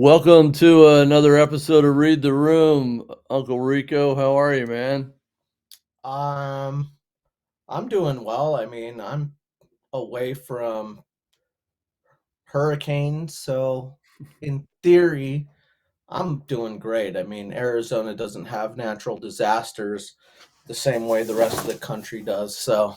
Welcome to another episode of Read the Room. Uncle Rico, how are you, man? Um, I'm doing well. I mean, I'm away from hurricanes, so in theory, I'm doing great. I mean, Arizona doesn't have natural disasters the same way the rest of the country does. So,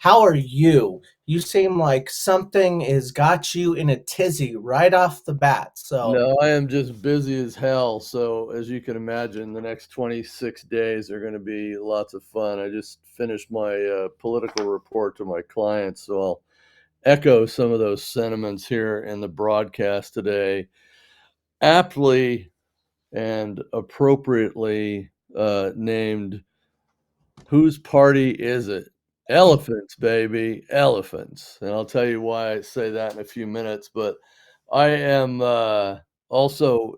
how are you? You seem like something has got you in a tizzy right off the bat. So, No, I am just busy as hell. So, as you can imagine, the next 26 days are going to be lots of fun. I just finished my political report to my clients, so I'll echo some of those sentiments here in the broadcast today. Aptly and appropriately named Whose party is it? Elephants, baby, elephants. And I'll tell you why I say that in a few minutes. But I am also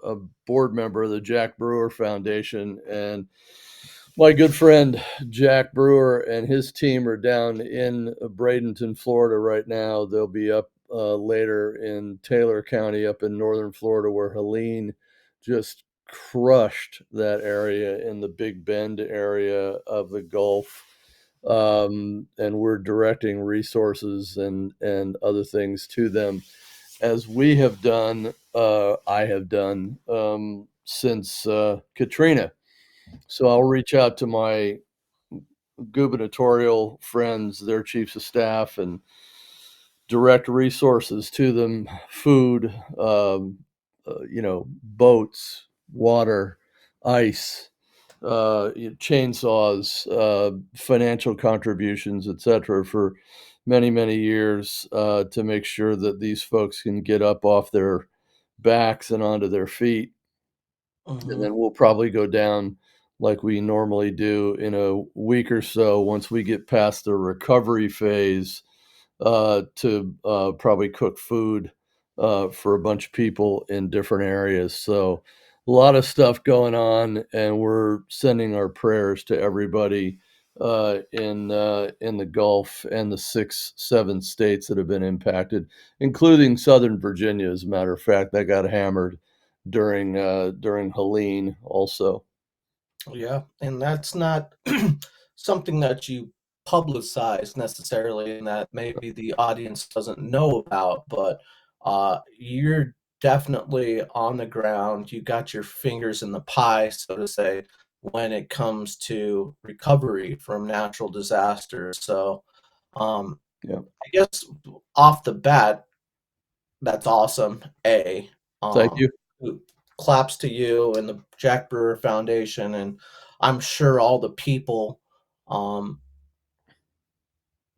a board member of the Jack Brewer Foundation. And my good friend Jack Brewer and his team are down in Bradenton, Florida right now. They'll be up later in Taylor County, up in northern Florida, where Helene just crushed that area in the Big Bend area of the Gulf. And we're directing resources and other things to them, as we have done. I have done since Katrina. So I'll reach out to my gubernatorial friends, their chiefs of staff, and direct resources to them: food, boats, water, ice, chainsaws, financial contributions, etc., for many, many years, to make sure that these folks can get up off their backs and onto their feet. And mhm. then we'll probably go down like we normally do in a week or so once we get past the recovery phase, to probably cook food for a bunch of people in different areas. So a lot of stuff going on, and we're sending our prayers to everybody in the Gulf and the 7 states that have been impacted, including Southern Virginia. As a matter of fact, that got hammered during Helene also. Yeah, and that's not something that you publicize necessarily, and that maybe the audience doesn't know about, but you're definitely on the ground. You got your fingers in the pie, so to say, when it comes to recovery from natural disasters. So, um, Yeah. I guess off the bat, that's awesome. Thank Um, you. who- Claps to you and the Jack Brewer Foundation, and I'm sure all the people, um,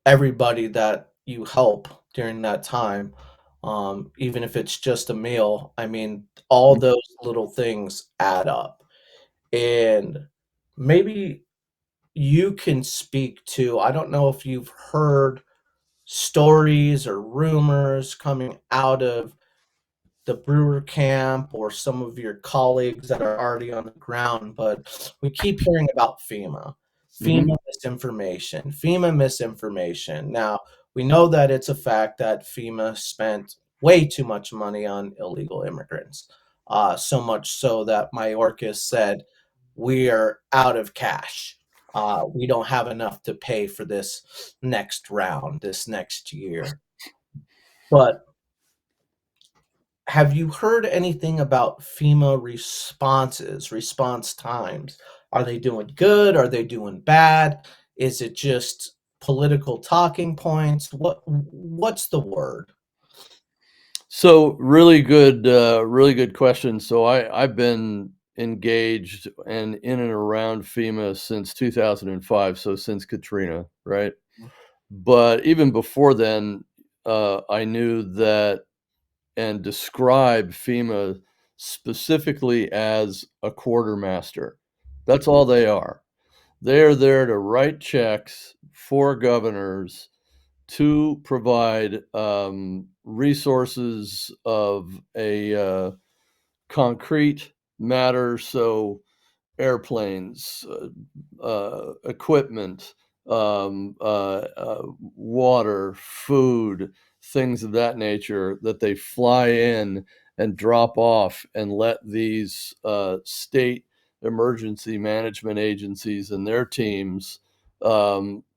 everybody that you help during that time, even if it's just a meal. I mean, all those little things add up. And maybe you can speak to, I don't know if you've heard stories or rumors coming out of the Brewer camp or some of your colleagues that are already on the ground, but we keep hearing about FEMA. Mhm. FEMA misinformation. Now, we know that it's a fact that FEMA spent way too much money on illegal immigrants. So much so that Mayorkas said, we are out of cash. We don't have enough to pay for this next round, this next year. But have you heard anything about FEMA responses, response times? Are they doing good? Are they doing bad? Is it just political talking points? What's the word? So really good question. So I've been engaged and in and around FEMA since 2005, so since Katrina, right? But even before then, I knew that and described FEMA specifically as a quartermaster. That's all they are. They are there to write checks for governors to provide resources of a concrete matter. So airplanes, equipment, water, food, things of that nature that they fly in and drop off and let these state emergency management agencies and their teams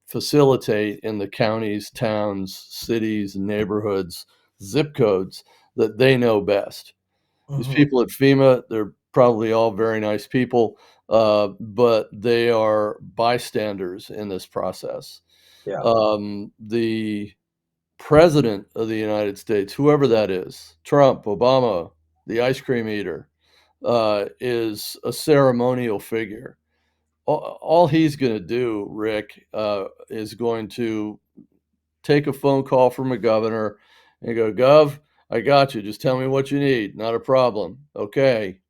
facilitate in the counties, towns, cities, neighborhoods, zip codes that they know best. These Mhm. people at FEMA, they're probably all very nice people, but they are bystanders in this process. Yeah. The president of the United States, whoever that is, Trump, Obama, the ice cream eater, is a ceremonial figure. All he's going to do, Rick, is going to take a phone call from a governor and go, Gov, I got you. Just tell me what you need. Not a problem. Okay.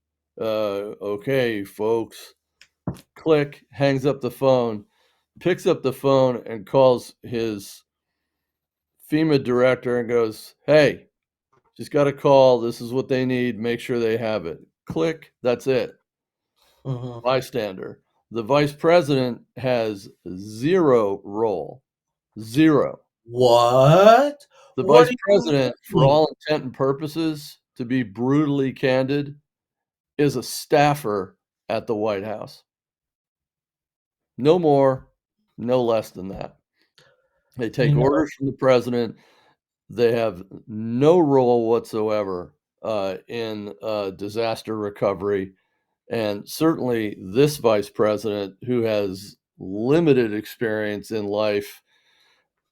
Okay, folks. Click, hangs up the phone, picks up the phone and calls his FEMA director and goes, hey, just got a call. This is what they need. Make sure they have it. Click. That's it. Mhm. Bystander. The vice president has zero role. Zero. What? The What vice do you president, for mean? all intent and purposes, to be brutally candid, is a staffer at the White House. No more, no less than that. They take You know, orders from the president. They have no role whatsoever in disaster recovery. And certainly, this vice president, who has limited experience in life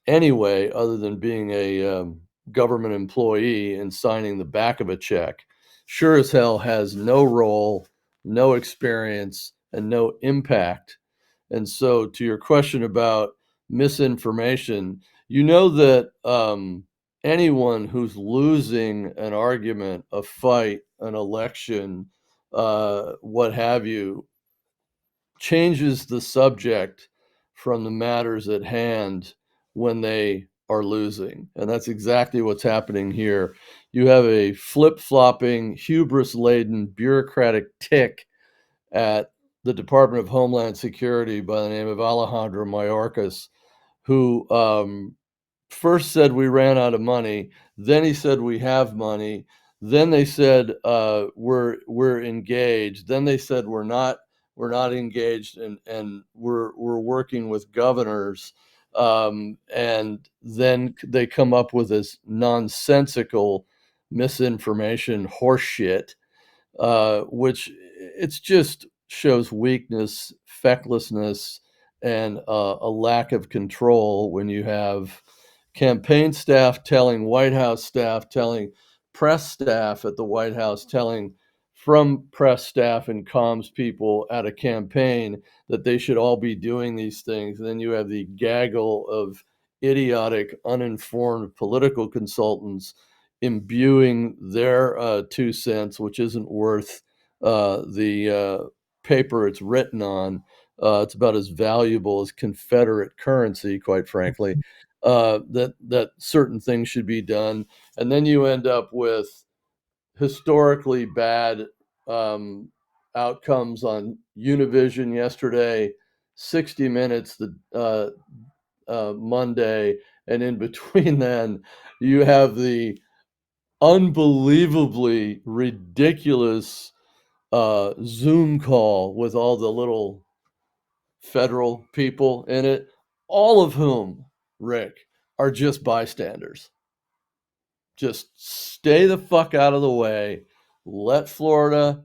anyway, other than being a government employee and signing the back of a check, sure as hell has no role, no experience, and no impact. And so, to your question about misinformation, you know that anyone who's losing an argument, a fight, an election, what have you, changes the subject from the matters at hand when they are losing. And that's exactly what's happening here. You have a flip flopping, hubris laden bureaucratic tick at the Department of Homeland Security by the name of Alejandro Mayorkas, who first said we ran out of money, then he said we have money, then they said we're engaged, then they said we're not engaged, and we're working with governors, and then they come up with this nonsensical misinformation horseshit, which it's just shows weakness, fecklessness, and a lack of control when you have campaign staff telling White House staff, telling press staff at the White House, telling from press staff and comms people at a campaign that they should all be doing these things. And then you have the gaggle of idiotic, uninformed political consultants imbuing their 2 cents, which isn't worth the paper it's written on. It's about as valuable as Confederate currency, quite frankly. That certain things should be done, and then you end up with historically bad um, outcomes on Univision yesterday, 60 Minutes the Monday, and in between then you have the unbelievably ridiculous Zoom call with all the little federal people in it, all of whom, Rick, are just bystanders. Just stay the fuck out of the way. Let Florida,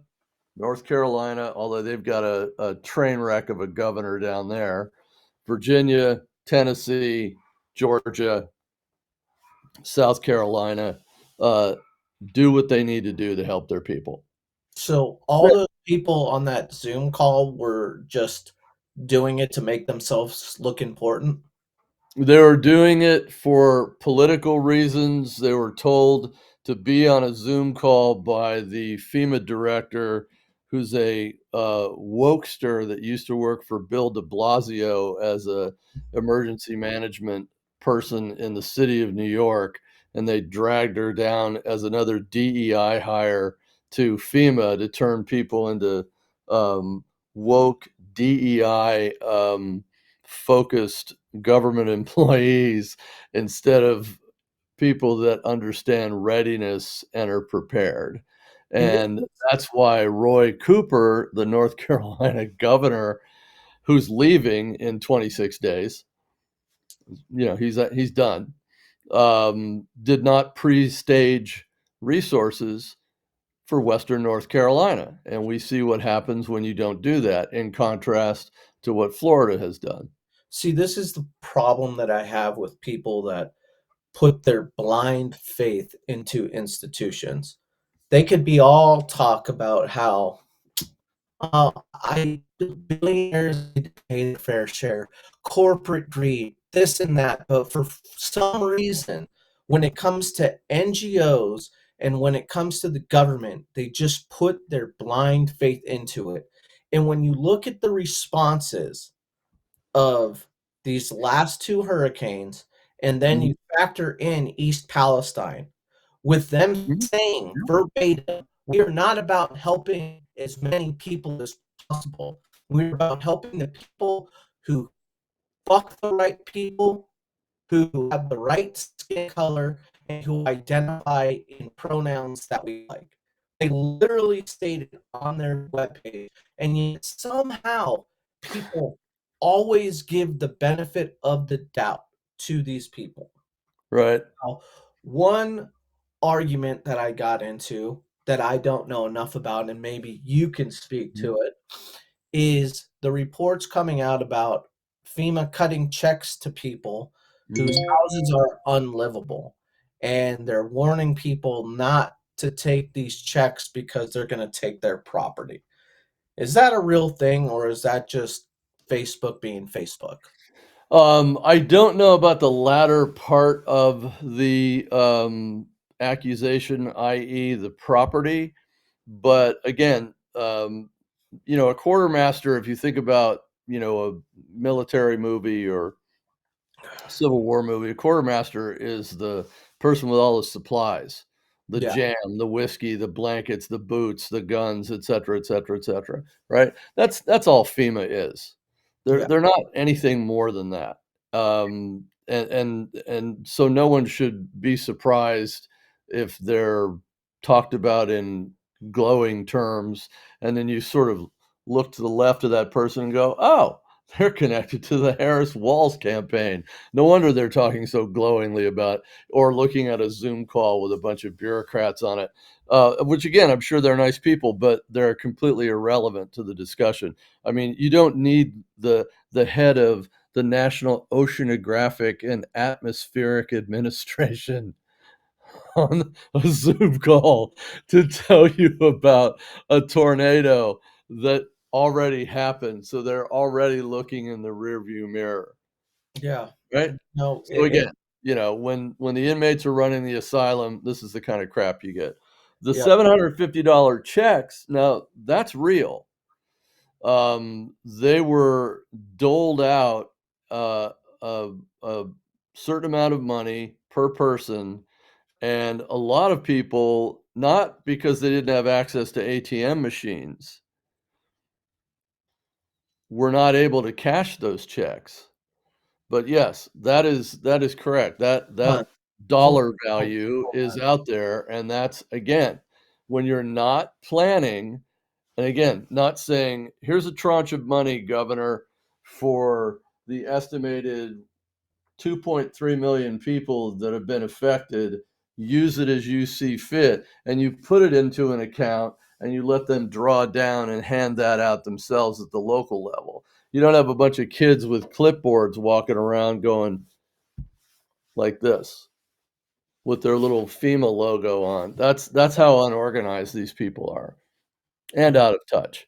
North Carolina, although they've got a train wreck of a governor down there, Virginia, Tennessee, Georgia, South Carolina, uh, do what they need to do to help their people. so all Rick, those people on that Zoom call were just doing it to make themselves look important? they were doing it for political reasons. They were told to be on a Zoom call by the FEMA director, who's a wokester that used to work for Bill de Blasio as a emergency management person in the city of New York, and they dragged her down as another DEI hire to FEMA to turn people into woke DEI focused government employees instead of people that understand readiness and are prepared. And this And that's why Roy Cooper, the North Carolina governor, who's leaving in 26 days, he's done, did not pre-stage resources for Western North Carolina. And we see what happens when you don't do that, in contrast to what Florida has done. see, this is the problem that I have with people that put their blind faith into institutions. They could be all talk about how I billionaires need to pay their fair share, corporate greed, this and that. But for some reason, when it comes to NGOs and when it comes to the government, they just put their blind faith into it. And when you look at the responses of these last two hurricanes, and then Mhm, you factor in East Palestine, with them mhm, saying yeah, verbatim, we are not about helping as many people as possible. We're about helping the people who fuck the right people, who have the right skin color, and who identify in pronouns that we like. They literally stated on their webpage, and yet somehow people always give the benefit of the doubt to these people. right. Now, one argument that I got into that I don't know enough about, and maybe you can speak Mhm, to it, is the reports coming out about FEMA cutting checks to people whose mhm. houses are unlivable. And they're warning people not to take these checks because they're going to take their property. Is that a real thing, or is that just Facebook being Facebook? I don't know about the latter part of the accusation, i.e., the property, but again, a quartermaster, if you think about, a military movie or Civil War movie, a quartermaster is the person with all the supplies, the Yeah, jam, the whiskey, the blankets, the boots, the guns, et cetera, et cetera, et cetera, right? That's all FEMA is. They're yeah, they're not anything more than that. And so no one should be surprised if they're talked about in glowing terms, and then you sort of look to the left of that person and go, "Oh, they're connected to the Harris Walls campaign. No wonder they're talking so glowingly about, or looking at a Zoom call with a bunch of bureaucrats on it, which again, I'm sure they're nice people, but they're completely irrelevant to the discussion. I mean, you don't need the head of the National Oceanographic and Atmospheric Administration on a Zoom call to tell you about a tornado that already happened. So they're already looking in the rearview mirror, yeah. right? No, So again, when the inmates are running the asylum, this is the kind of crap you get. The yeah, $750 checks, now that's real. They were doled out uh, a certain amount of money per person, and a lot of people, not because they didn't have access to ATM machines, were not able to cash those checks. But yes, that is correct. That hold hold dollar hold value hold is on. out there, and that's again, when you're not planning, and again, not saying, "Here's a tranche of money, governor, for the estimated 2.3 million people that have been affected, use it as you see fit," and you put it into an account and you let them draw down and hand that out themselves at the local level. You don't have a bunch of kids with clipboards walking around going like this with their little FEMA logo on. That's how unorganized these people are, and out of touch.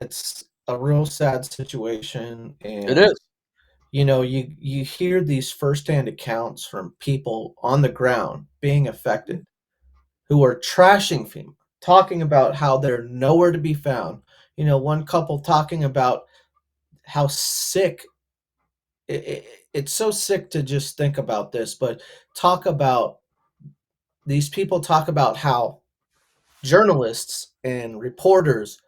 It's a real sad situation, It and is. you hear these firsthand accounts from people on the ground being affected who are trashing FEMA, talking about how they're nowhere to be found. One couple talking about how sick it's so sick to just think about this, but talk about these people talk about how journalists and reporters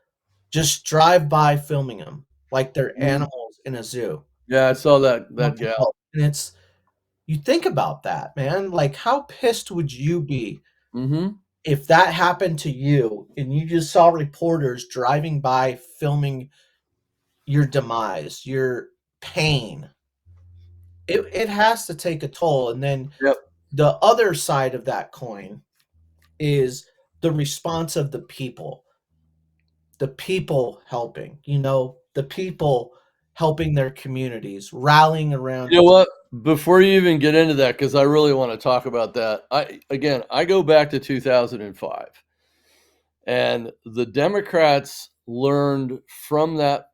just drive by filming them like they're Mhm. animals in a zoo. Yeah, I saw that Want that to gal. help. And it's You think about that, man. Like, how pissed would you be Mhm. if that happened to you and you just saw reporters driving by filming your demise, your pain? It has to take a toll. And then Yep. the other side of that coin is the response of the people helping, the people helping their communities, rallying around You know each. what? Before you even get into that, because I really wanna talk about that, I go back to 2005, and the Democrats learned from that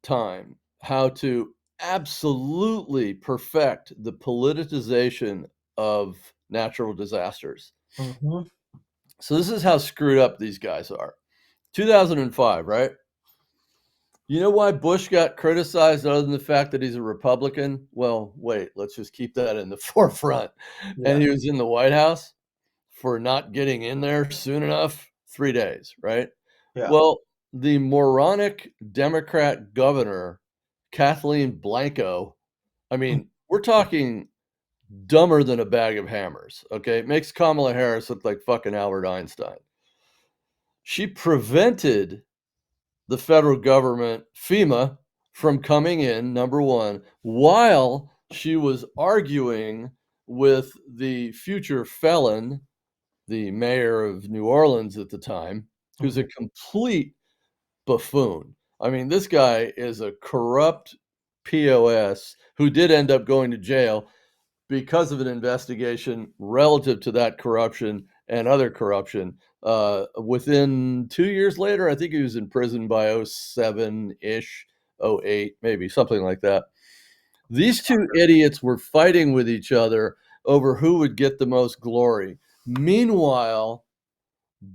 time how to absolutely perfect the politicization of natural disasters. Mhm, So this is how screwed up these guys are. 2005, right? You know why Bush got criticized other than the fact that he's a Republican? Well, wait, let's just keep that in the forefront. And yeah, he was in the White House for not getting in there soon enough, 3 days, right? yeah, Well, the moronic Democrat governor, Kathleen Blanco, I mm, mean, we're talking dumber than a bag of hammers, okay? It makes Kamala Harris look like fucking Albert Einstein. She prevented the federal government, FEMA, from coming in, number 1, while she was arguing with the future felon, the mayor of New Orleans at the time, who's mhm, a complete buffoon. I mean, this guy is a corrupt POS who did end up going to jail because of an investigation relative to that corruption and other corruption. Within 2 years later, I think he was in prison by '07-ish, '08, maybe something like that. These 2 idiots were fighting with each other over who would get the most glory. Meanwhile,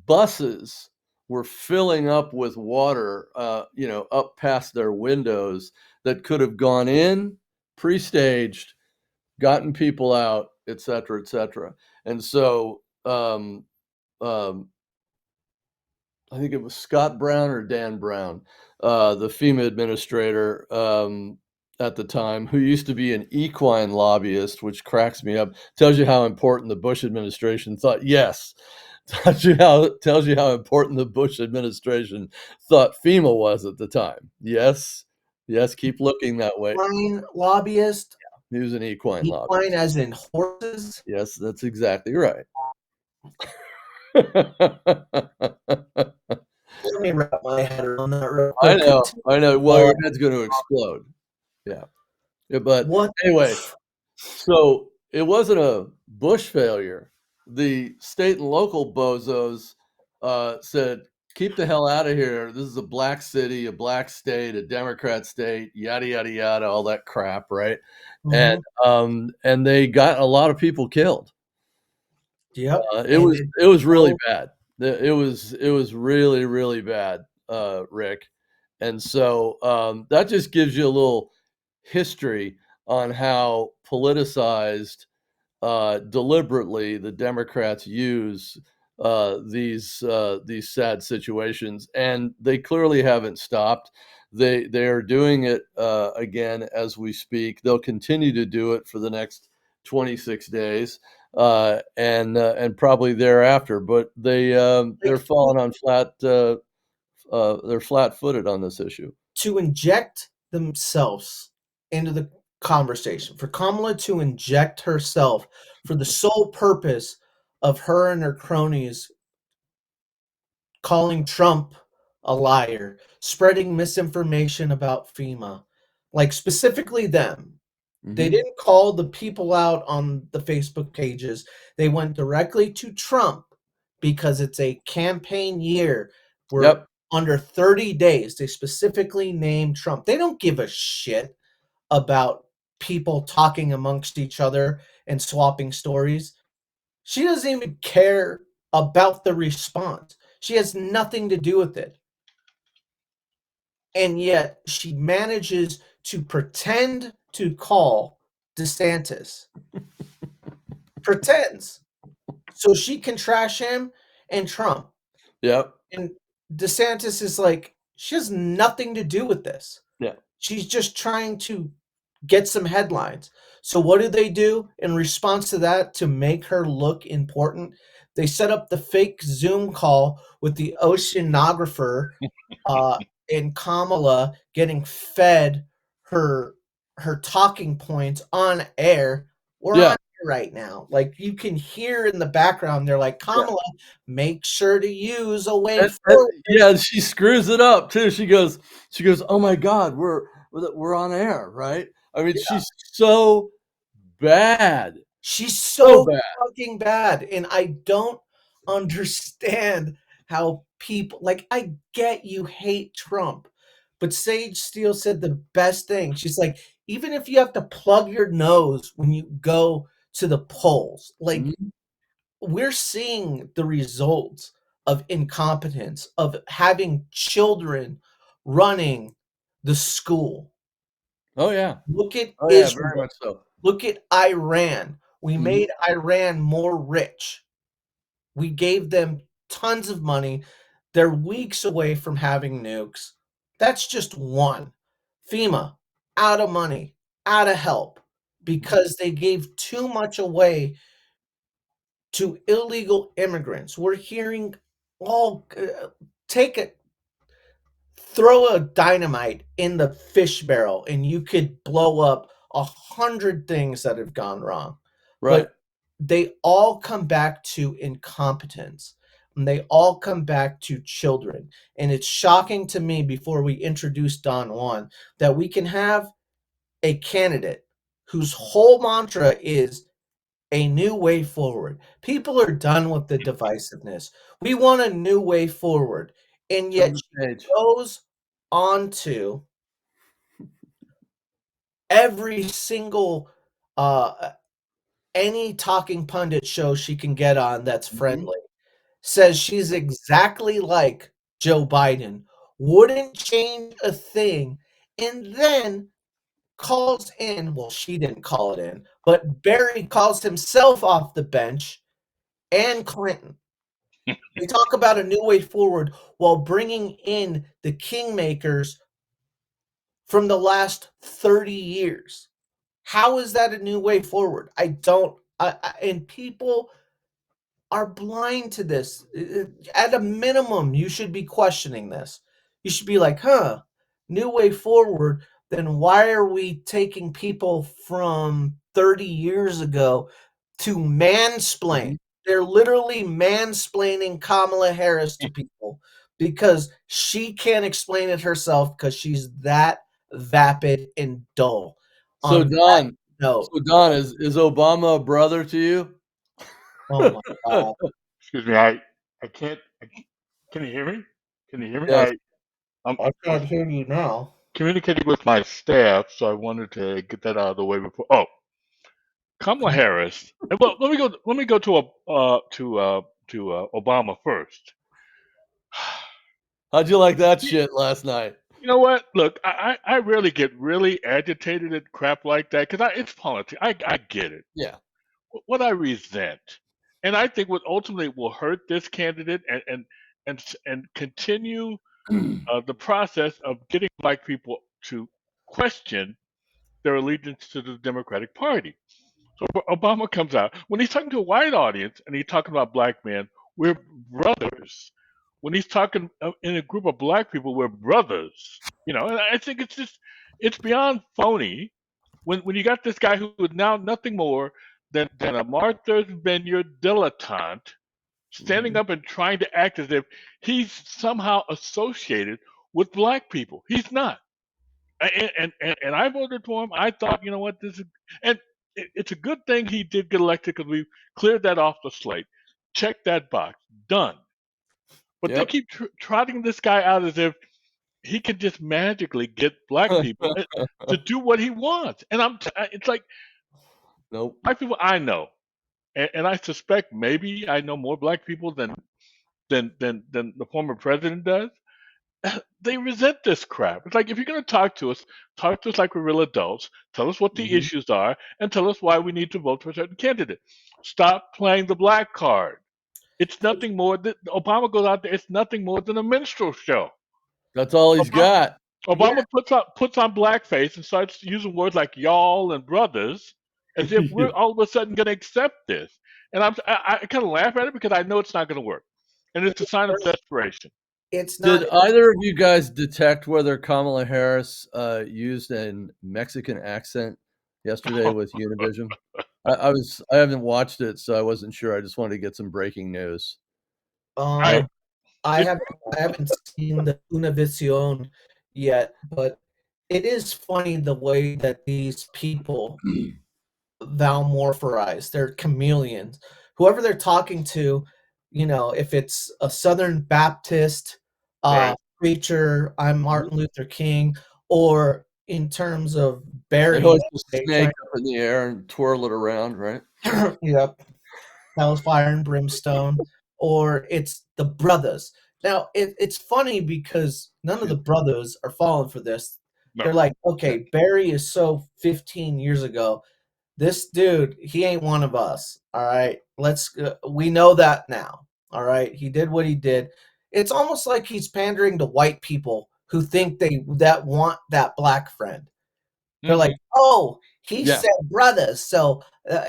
buses were filling up with water, up past their windows that could have gone in pre-staged, gotten people out, et cetera, et cetera. And so, um, I think it was Scott Brown or Dan Brown, the FEMA administrator, at the time, who used to be an equine lobbyist, which cracks me up. Tells you how important the Bush administration thought. Yes, tells you how important the Bush administration thought FEMA was at the time. Yes, yes, keep looking that way. equine lobbyist, He was an equine equine lobbyist. as in horses? Yes, that's exactly right. Let me wrap my head around that real I quick. know, Continue I know. Well, while your I head's gonna explode. Yeah. Yeah, but what the anyway, so it wasn't a Bush failure. The state and local bozos, said, "Keep the hell out of here. This is a black city, a black state, a Democrat state, yada, yada, yada," all that crap, right? And, Mhm, and they got a lot of people killed. yep, It and was it it was really drove bad. It was really, really bad, Rick. And so, that just gives you a little history on how politicized, deliberately the Democrats use, these sad situations, and they clearly haven't stopped. They are doing it, again as we speak. They'll continue to do it for the next 26 days, and probably thereafter, but they're like, falling on they're flat-footed on this issue. to inject themselves into the conversation, for Kamala to inject herself for the sole purpose of her and her cronies calling Trump a liar, spreading misinformation about FEMA, like specifically them. They Mhm. didn't call the people out on the Facebook pages. They went directly to Trump because it's a campaign year. We're Yep. under 30 days. They specifically named Trump. They don't give a shit about people talking amongst each other and swapping stories. She doesn't even care about the response. She has nothing to do with it. And yet she manages to pretend to call DeSantis. Pretends. So she can trash him and Trump. Yep. And DeSantis is like, she has nothing to do with this. Yeah. She's just trying to get some headlines. So what do they do in response to that to make her look important? They set up the fake Zoom call with the oceanographer uh, and Kamala getting fed her her talking points on air. We're on Yeah. air right now. Like you can hear in the background, they're like, Yeah. Kamala, make sure to use a way And forward. yeah, she screws it up too. She goes, "Oh my God, we're on air, right?" I mean, she's so bad, She's so so bad. fucking bad, and I don't understand how people like, I get you hate Trump, but Sage Steele said the best thing. She's like, "Even if you have to plug your nose when you go to the polls, like, Mhm. we're seeing the results of incompetence, of having children running the school. Oh yeah, Look at oh yeah, very Israel. much so. Look at Iran. We Mhm. made Iran more rich. We gave them tons of money. They're weeks away from having nukes. That's just one. FEMA, out of money, out of help, Mhm. because they gave too much away to illegal immigrants. We're hearing all take it, throw a dynamite in the fish barrel, and you could blow up 100 things that have gone wrong. But Right. they all come back to incompetence, and they all come back to children. And it's shocking to me, before we introduce Don Juan, that we can have a candidate whose whole mantra is a new way forward. People are done with the divisiveness. We want a new way forward. And Come yet to she stage. goes on to every single uh any talking pundit show she can get on that's Mhm. friendly, says she's exactly like Joe Biden, wouldn't change a thing, and then calls in, well, she didn't call it in, but Barry calls himself off the bench, and Clinton. They talk about a new way forward while bringing in the kingmakers from the last 30 years. How is that a new way forward? I don't. And people are blind to this. At a minimum, you should be questioning this. You should be like, huh, new way forward. Then why are we taking people from 30 years ago to mansplain? Mhm. They're literally mansplaining Kamala Harris to people because she can't explain it herself because she's that vapid and dull. So On that Don, note, so Don, is Obama a brother to you? oh my God. Excuse me. I can't. Can you hear me? Can you hear me? Yes. I'm, I I was can't hear you now. communicating with my staff, so I wanted to get that out of the way before. Oh, Kamala Harris. Well, Let me go to Obama first. How'd you like that You shit last night? you know what? Look, I rarely get really agitated at crap like that because it's politics. I get it. Yeah. What I resent, and I think what ultimately will hurt this candidate and continue the process of getting black people to question their allegiance to the Democratic Party. So Obama comes out when he's talking to a white audience and he's talking about black men, we're brothers. When he's talking in a group of black people, we're brothers. And I think it's beyond phony when you got this guy who is now nothing more than a Martha's Vineyard dilettante standing Mhm. up and trying to act as if he's somehow associated with black people. He's not. And I voted for him. I thought, you know what, and it's a good thing he did get elected because we cleared that off the slate. Check that box. Done. But they Yep. keep trotting this guy out as if he can just magically get black people to do what he wants. And it's like Nope. black people I know, and I suspect maybe I know more black people than the former president does. They resent this crap. It's like if you're going to talk to us like we're real adults. Tell us what the Mhm. issues are, and tell us why we need to vote for a certain candidate. Stop playing the black card. It's nothing more than Obama goes out there. It's nothing more than a minstrel show. That's all he's Obama, got. Yeah, Obama puts on blackface and starts using words like y'all and brothers, as if we're all of a sudden going to accept this. And I kind of laugh at it because I know it's not going to work, and it's a sign of desperation. It's not. Did either of you guys detect whether Kamala Harris used a Mexican accent yesterday with Univision? I haven't watched it, so I wasn't sure. I just wanted to get some breaking news. I Um, I haven't seen the Univision yet, but it is funny the way that these people valmorphorize. They're chameleons. Whoever they're talking to, if it's a Southern Baptist right. preacher, I'm Martin Luther King, or in terms of They Barry, hoist a they snake up in the air and twirl it around, right? yep, Hellfire and Brimstone, or it's the brothers. Now it's funny because none of the brothers are falling for this. No. They're like, okay, Barry is so 15 years ago. This dude, he ain't one of us. All right, we know that now. All right, he did what he did. It's almost like he's pandering to white people who think that want that black friend. They're like, oh, he Yeah. said brothers, so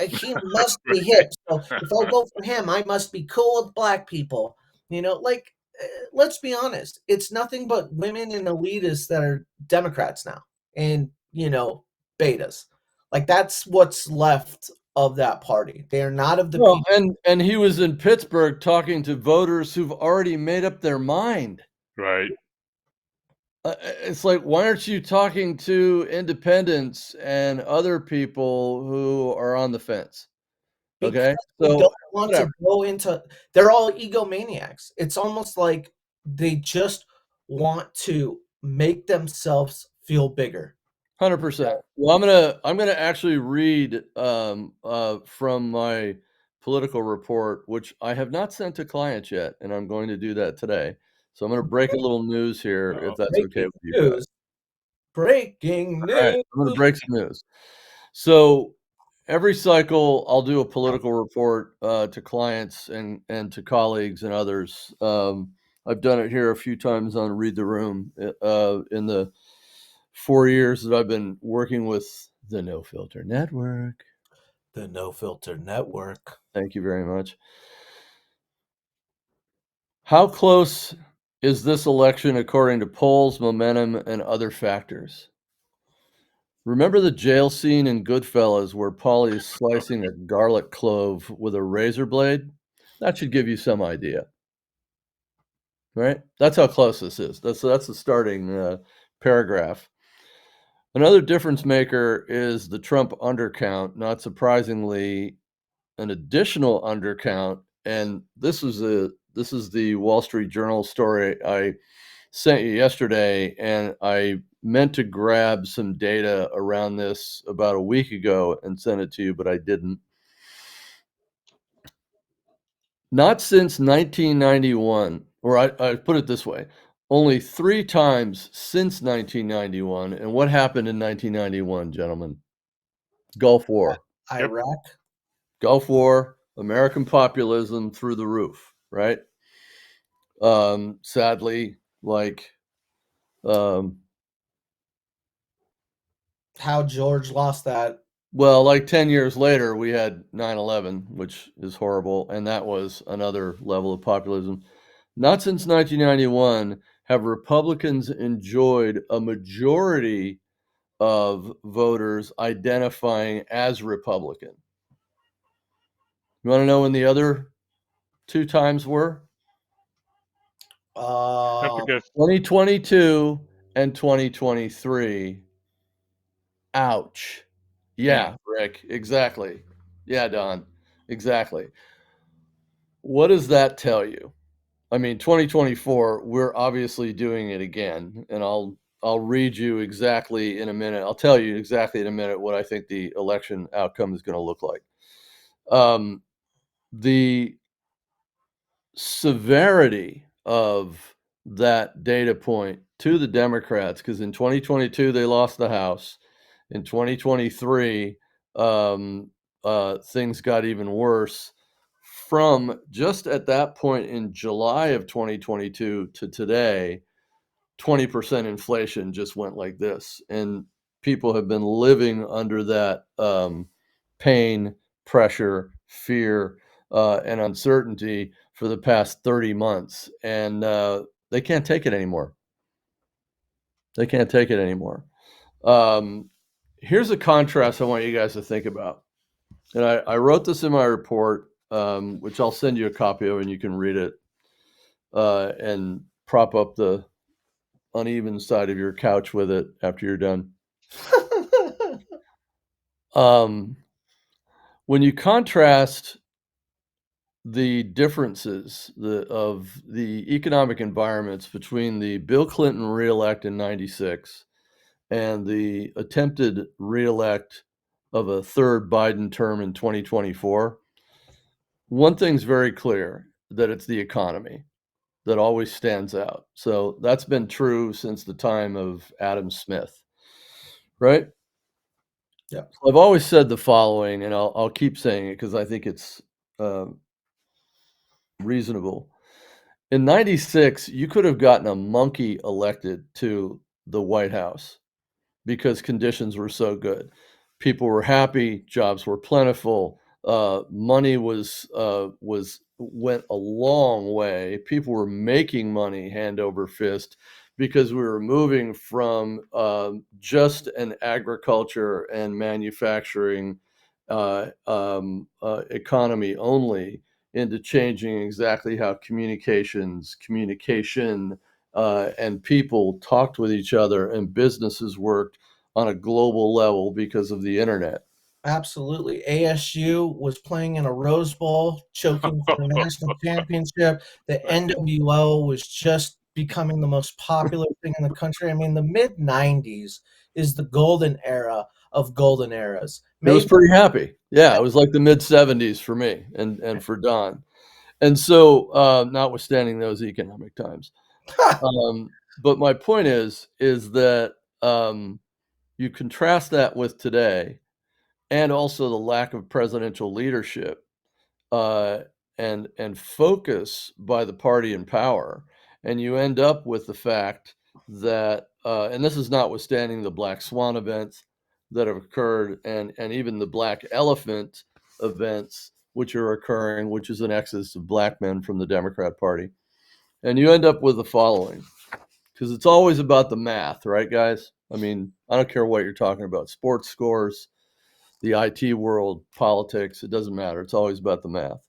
he must be hip. So if I vote for him, I must be cool with black people. Let's be honest. It's nothing but women and elitists that are Democrats now, and betas. Like that's what's left of that party. They are not of the Well, people. and he was in Pittsburgh talking to voters who've already made up their mind. Right. It's like, why aren't you talking to independents and other people who are on the fence? Because Okay, they so don't want whatever, to go into they're all egomaniacs. It's almost like they just want to make themselves feel bigger. 100%. Well, I'm gonna actually read from my political report, which I have not sent to clients yet, and I'm going to do that today. So I'm gonna break a little news here, if Uh-oh. that's okay Breaking with you guys. news. Breaking All right, news. I'm gonna break some news. So every cycle, I'll do a political report to clients and to colleagues and others. I've done it here a few times on Read the Room in the 4 years that I've been working with the No Filter Network. The No Filter Network. Thank you very much. How close is this election according to polls, momentum, and other factors? Remember the jail scene in Goodfellas where Paulie is slicing a garlic clove with a razor blade? That should give you some idea, right? That's how close this is. That's the starting paragraph. Another difference maker is the Trump undercount. Not surprisingly, an additional undercount, and this is the Wall Street Journal story I sent you yesterday, and I meant to grab some data around this about a week ago and send it to you, but I didn't. Not since 1991, or I put it this way, only 3 times since 1991, and what happened in 1991, gentlemen? Gulf War. Yep. Iraq. Gulf War, American populism through the roof, right? Sadly, like, um, How George lost that. well, like 10 years later, we had 9/11, which is horrible, and that was another level of populism. Not since 1991 have Republicans enjoyed a majority of voters identifying as Republican. You wanna know when the other 2 times were? Have to Um, guess. 2022 and 2023. Ouch. Mm. Yeah, Rick, exactly. Yeah, Don, exactly. What does that tell you? I mean, 2024, we're obviously doing it again, and I'll read you exactly in a minute. I'll tell you exactly in a minute what I think the election outcome is gonna look like. The severity of that data point to the Democrats, because in 2022, they lost the House. In 2023, things got even worse. From just at that point in July of 2022 to today, 20% inflation just went like this. And people have been living under that pain, pressure, fear, and uncertainty for the past 30 months. And they can't take it anymore. They can't take it anymore. Here's a contrast I want you guys to think about. And I wrote this in my report, which I'll send you a copy of, and you can read it and prop up the uneven side of your couch with it after you're done. When you contrast the differences of the economic environments between the Bill Clinton reelect in 96 and the attempted reelect of a third Biden term in 2024, one thing's very clear, that it's the economy that always stands out. So that's been true since the time of Adam Smith, right? Yeah. I've always said the following, and I'll keep saying it because I think it's reasonable. In 96, you could have gotten a monkey elected to the White House because conditions were so good. People were happy, jobs were plentiful, money went a long way. People were making money hand over fist because we were moving from just an agriculture and manufacturing economy only into changing exactly how communication and people talked with each other and businesses worked on a global level because of the internet. Absolutely. ASU was playing in a Rose Bowl, choking for a national championship. The NWO was just becoming the most popular thing in the country. I mean, the mid 90s is the golden era of golden eras. It was Maybe pretty happy. Yeah, it was like the mid 70s for me and for Don. And so, notwithstanding those economic times. But my point is that you contrast that with today and also the lack of presidential leadership uh, and focus by the party in power, and you end up with the fact that, and this is notwithstanding the black swan events that have occurred, and even the black elephant events which are occurring, which is an exodus of black men from the Democrat Party, and you end up with the following, because it's always about the math, right, guys? I mean, I don't care what you're talking about, sports scores, the IT world, politics, it doesn't matter. It's always about the math.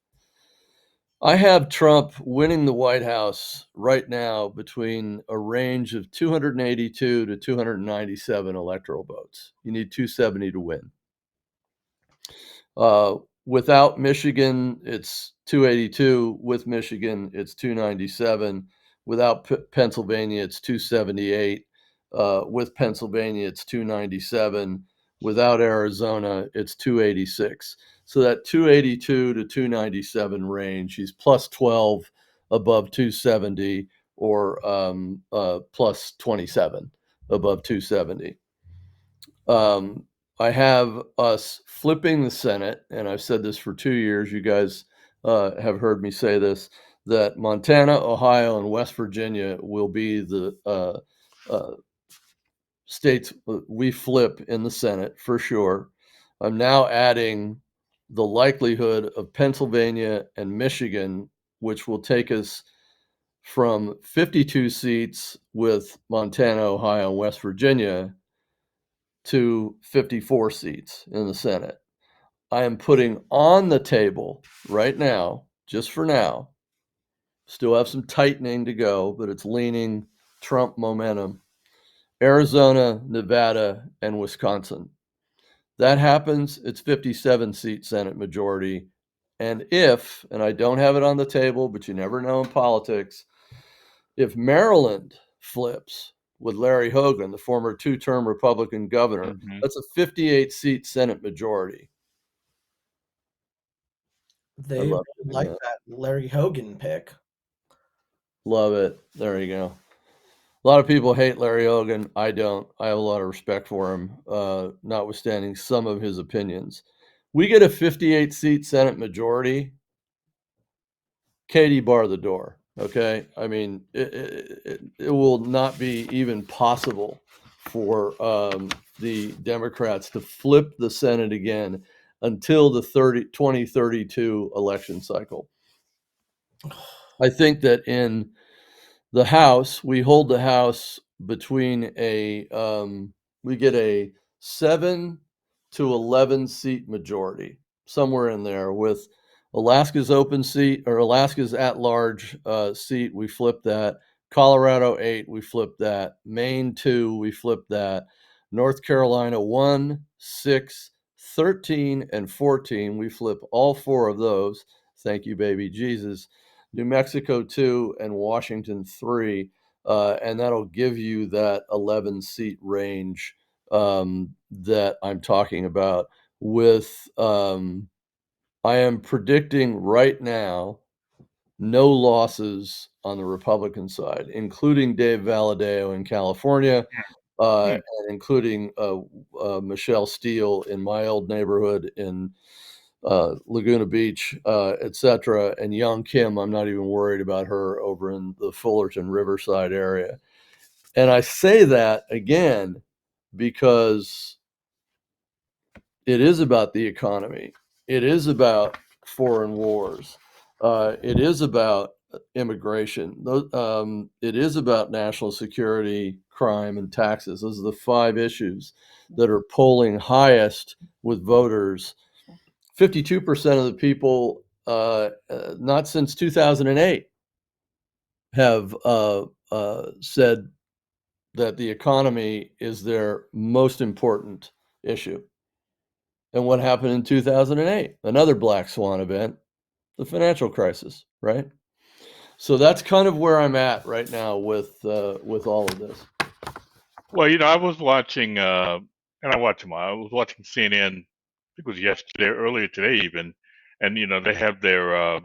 I have Trump winning the White House right now between a range of 282 to 297 electoral votes. You need 270 to win. Without Michigan, it's 282. With Michigan, it's 297. Without Pennsylvania, it's 278. With Pennsylvania, it's 297. Without Arizona, it's 286. So that 282 to 297 range, he's plus 12 above 270 or plus 27 above 270. I have us flipping the Senate, and I've said this for 2 years. You guys have heard me say this, that Montana, Ohio, and West Virginia will be the uh, states we flip in the Senate for sure. I'm now adding the likelihood of Pennsylvania and Michigan, which will take us from 52 seats with Montana, Ohio, and West Virginia to 54 seats in the Senate. I am putting on the table right now, just for now, still have some tightening to go, but it's leaning Trump momentum, Arizona, Nevada, and Wisconsin. That happens, it's 57 seat Senate majority. And if, and I don't have it on the table, but you never know in politics, if Maryland flips with Larry Hogan, the former two-term Republican governor, Mhm. that's a 58 seat Senate majority. I they love really doing like that. that Larry Hogan pick. Love it. There you go. A lot of people hate Larry Hogan. I don't. I have a lot of respect for him, notwithstanding some of his opinions. We get a 58 seat Senate majority. Katie bar the door. Okay. I mean, it will not be even possible for the Democrats to flip the Senate again until the 2032 election cycle. I think that in the House, we hold the House between we get a 7 to 11 seat majority, somewhere in there, with Alaska's open seat or Alaska's at-large seat, we flip that. Colorado 8, we flip that. Maine 2, we flip that. North Carolina 1, 6, 13, and 14, we flip all 4 of those. Thank you, baby Jesus. New Mexico 2, and Washington 3, and that'll give you that 11-seat range that I'm talking about. With I am predicting right now no losses on the Republican side, including Dave Valadao in California, and including Michelle Steele in my old neighborhood in Laguna Beach, etc. And Young Kim, I'm not even worried about her over in the Fullerton Riverside area. And I say that again because it is about the economy. It is about foreign wars. It is about immigration. It is about national security, crime, and taxes. Those are the 5 issues that are polling highest with voters. 52% of the people, not since 2008, have said that the economy is their most important issue. And what happened in 2008? Another black swan event, the financial crisis, right? So that's kind of where I'm at right now with all of this. Well, I was watching, and I watch them all. I was watching CNN. I think it was yesterday, or earlier today, even, and they have their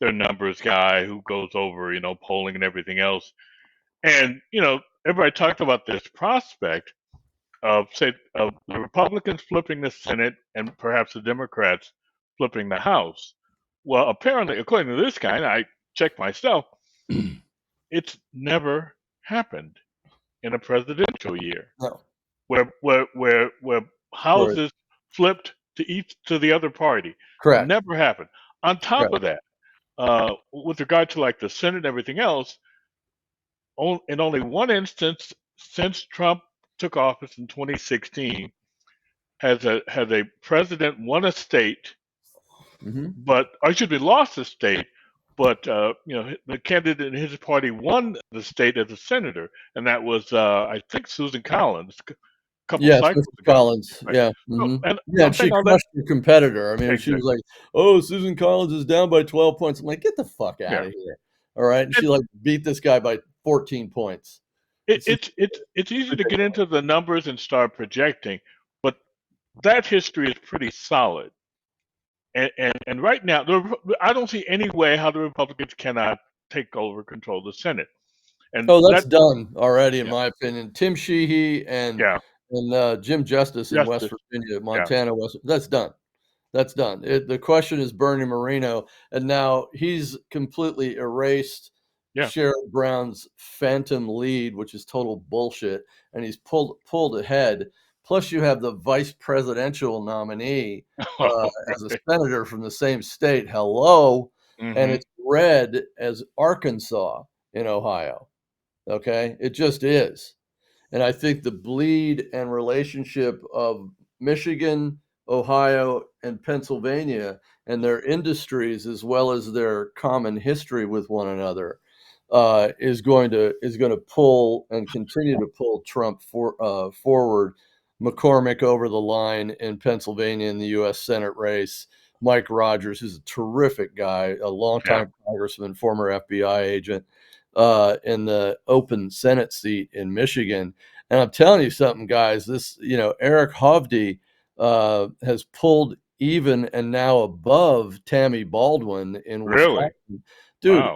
numbers guy who goes over polling and everything else, and everybody talked about this prospect of the Republicans flipping the Senate and perhaps the Democrats flipping the House. Well, apparently, according to this guy, and I checked myself, it's never happened in a presidential year No. where houses flipped to the other party. Correct. Never happened. On top Correct. of that, with regard to like the Senate and everything else, in only one instance since Trump took office in 2016 has a president won a state, but or should be lost a state, but the candidate in his party won the state as a senator, and that was I think Susan Collins a couple Yes, cycles Mr. ago. Collins. Right. Yeah. So, and Yeah, I'm she saying all that crushed her competitor. I mean, she was exactly. like, "Oh, Susan Collins is down by 12 points." I'm like, "Get the fuck out Yeah. of here!" All right, and she And like beat this guy by 14 points. It's just it's easy to get ridiculous. into the numbers and start projecting, but that history is pretty solid. And right now, I don't see any way how the Republicans cannot take over control of the Senate. And Oh, that's that, done already, in yeah, my opinion. Tim Sheehy and yeah, Jim Justice in West justice, Virginia, yeah, Montana, that's done. That's done. The question is Bernie Moreno, and now he's completely erased yeah. Sherrod Brown's phantom lead, which is total bullshit, and he's pulled ahead. Plus, you have the vice presidential nominee as a senator from the same state. Hello, and Mm-hmm. it's red as Arkansas in Ohio. Okay, it just is. And I think the bleed and relationship of Michigan, Ohio, and Pennsylvania and their industries, as well as their common history with one another, is going to pull and continue to pull Trump forward. McCormick over the line in Pennsylvania in the U.S. Senate race. Mike Rogers, who's a terrific guy, a Yeah, longtime congressman, former FBI agent, in the open Senate seat in Michigan. And I'm telling you something, guys. Eric Hovde has pulled even and now above Tammy Baldwin in really? Wisconsin. Dude, Wow.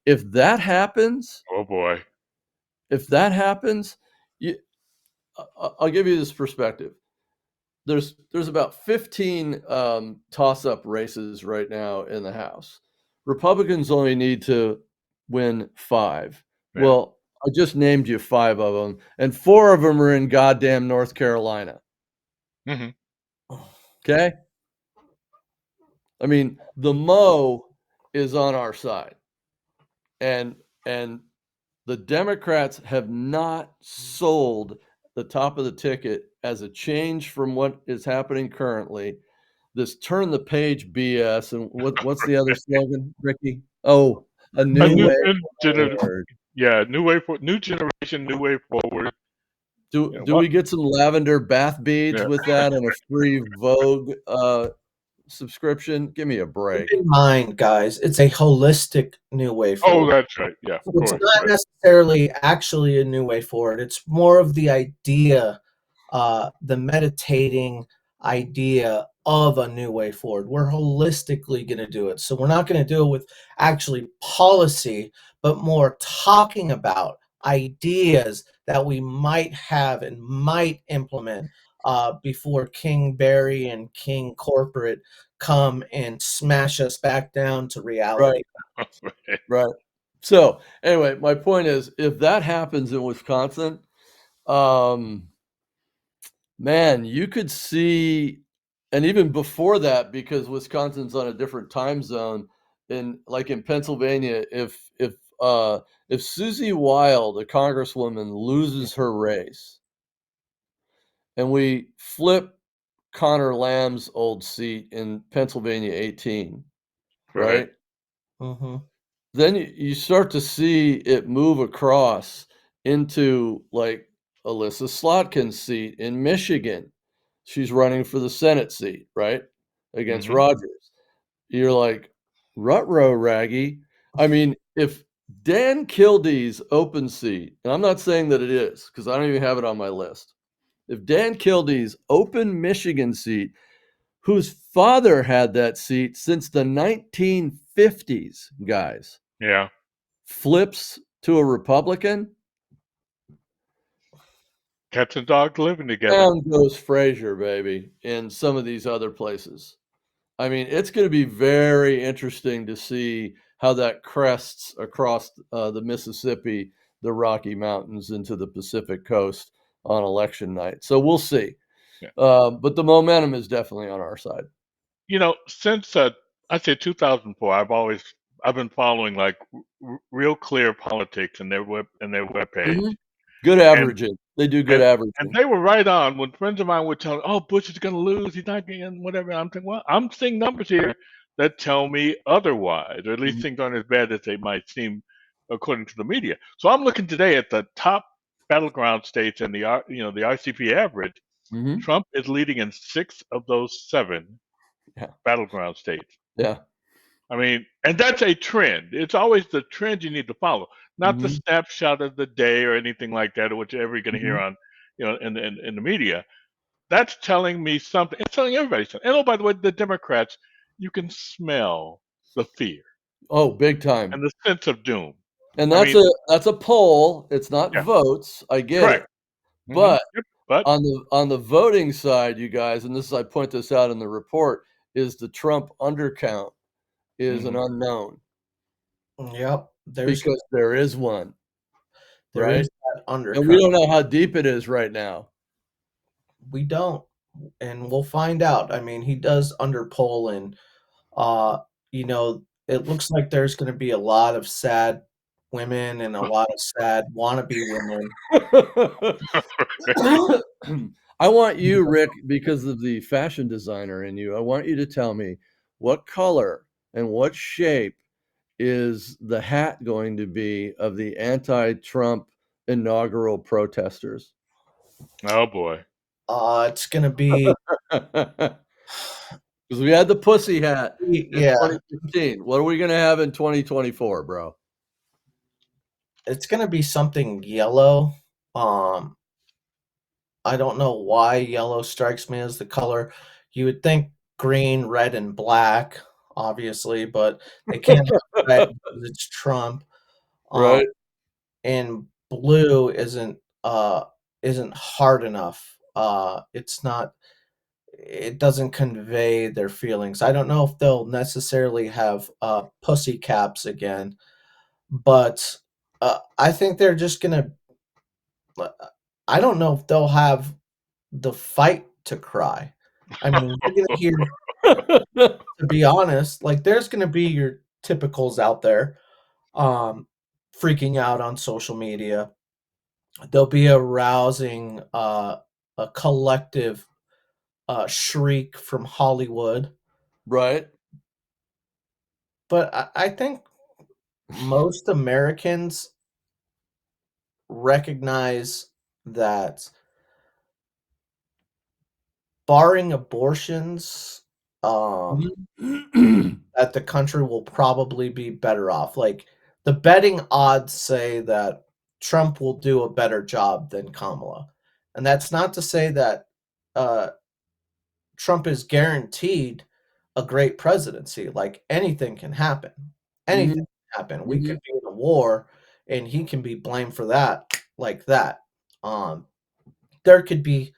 if that happens, Oh boy. if that happens, you, I'll give you this perspective. There's about 15 toss-up races right now in the House. Republicans only need to win 5. Yeah. Well, I just named you 5 of them, and 4 of them are in goddamn North Carolina. Mm-hmm. Okay? I mean, the Mo is on our side, and the Democrats have not sold the top of the ticket as a change from what is happening currently. This turn the page BS, and what's the other slogan, Ricky? Oh, a A new new way forward. new generation, new way forward. Do You know, do we get some lavender bath beads yeah. with that and a free Vogue subscription? Give me a Keep break. in mind, guys, it's a holistic new way Oh, forward. that's right. Yeah, of It's course. not Right. necessarily actually a new way forward. It's more of the idea, the meditating idea of a new way forward. We're holistically going to do it. So we're not going to do it with actually policy, but more talking about ideas that we might have and might implement before King Barry and King Corporate come and smash us back down to reality. Right, right. So anyway, my point is, if that happens in Wisconsin, um, man, you could see, and even before that, because Wisconsin's on a different time zone, in Pennsylvania, if Susie Wild, a congresswoman, loses her race, and we flip Connor Lamb's old seat in Pennsylvania 18, Right. right? Mm-hmm. Then you start to see it move across into like Alyssa Slotkin's seat in Michigan. She's running for the Senate seat, right? Against Hmm. Rogers. You're like, rut-row raggy. I mean, if Dan Kildee's open seat, and I'm not saying that it is, because I don't even have it on my list. If Dan Kildee's open Michigan seat, whose father had that seat since the 1950s, guys, Yeah. flips to a Republican, Cats and dogs living together. down goes Frazier, baby, in some of these other places. I mean, it's going to be very interesting to see how that crests across the Mississippi, the Rocky Mountains into the Pacific Coast on election night. So we'll see. Yeah. But the momentum is definitely on our side. Since I say 2004, I've been following like Real Clear Politics and their web page, Mhm. Good and averaging. They do good and and averaging. they were right on when friends of mine would tell me, "Oh, Bush is going to lose. He's not getting whatever." I'm thinking, well, I'm seeing numbers here that tell me otherwise, or at least Mhm. things aren't as bad as they might seem according to the media. So I'm looking today at the top battleground states and the RCP average. Mhm. Trump is leading in 6 of those 7 Yeah. battleground states. Yeah. I mean, and that's a trend. It's always the trend you need to follow, not the Mhm. snapshot of the day or anything like that, or whichever you're going to hear Mhm. on, in the media. That's telling me something. It's telling everybody something. And oh, by the way, the Democrats, you can smell the fear Oh, big time. and the sense of doom. And I mean, that's a poll. It's not yeah, votes. I get correct. it. But Yep. But on the voting side, you guys, and this is I point this out in the report, is the Trump undercount is an mhm. unknown Yep. There's because there is one, there right? is that And we undercurrent. don't know how deep it is right now. We don't, and we'll find out. I mean, he does underpoll, and uh, it looks like there's going to be a lot of sad women and a lot of sad wannabe women. I want you, Rick, because of the fashion designer in you, I want you to tell me what color and what shape is the hat going to be of the anti-Trump inaugural protesters? oh boy, It's going to be, Because we had the pussy hat in yeah, 2015. What are we gonna have in 2024, bro? it's going to be something yellow. Um, I don't know why yellow strikes me as the color. You would think green, red, and black, obviously, but they can't have red because it's Trump. Um, Right? and blue isn't hard enough. It doesn't convey their feelings. I don't know if they'll necessarily have pussy caps again, but I think they're just gonna. uh, I don't know if they'll have the fight to cry. I mean, you're gonna hear. to be honest, like, there's gonna be your typicals out there, freaking out on social media. There'll be a collective, shriek from Hollywood, Right. but I think most Americans recognize that barring abortions, Mhm. that the country will probably be better off. Like, the betting odds say that Trump will do a better job than Kamala. And that's not to say that uh, Trump is guaranteed a great presidency. Like, anything can happen. Anything Mhm. can happen. We could Mhm. be in a war and he can be blamed for that, like that. Um, there could be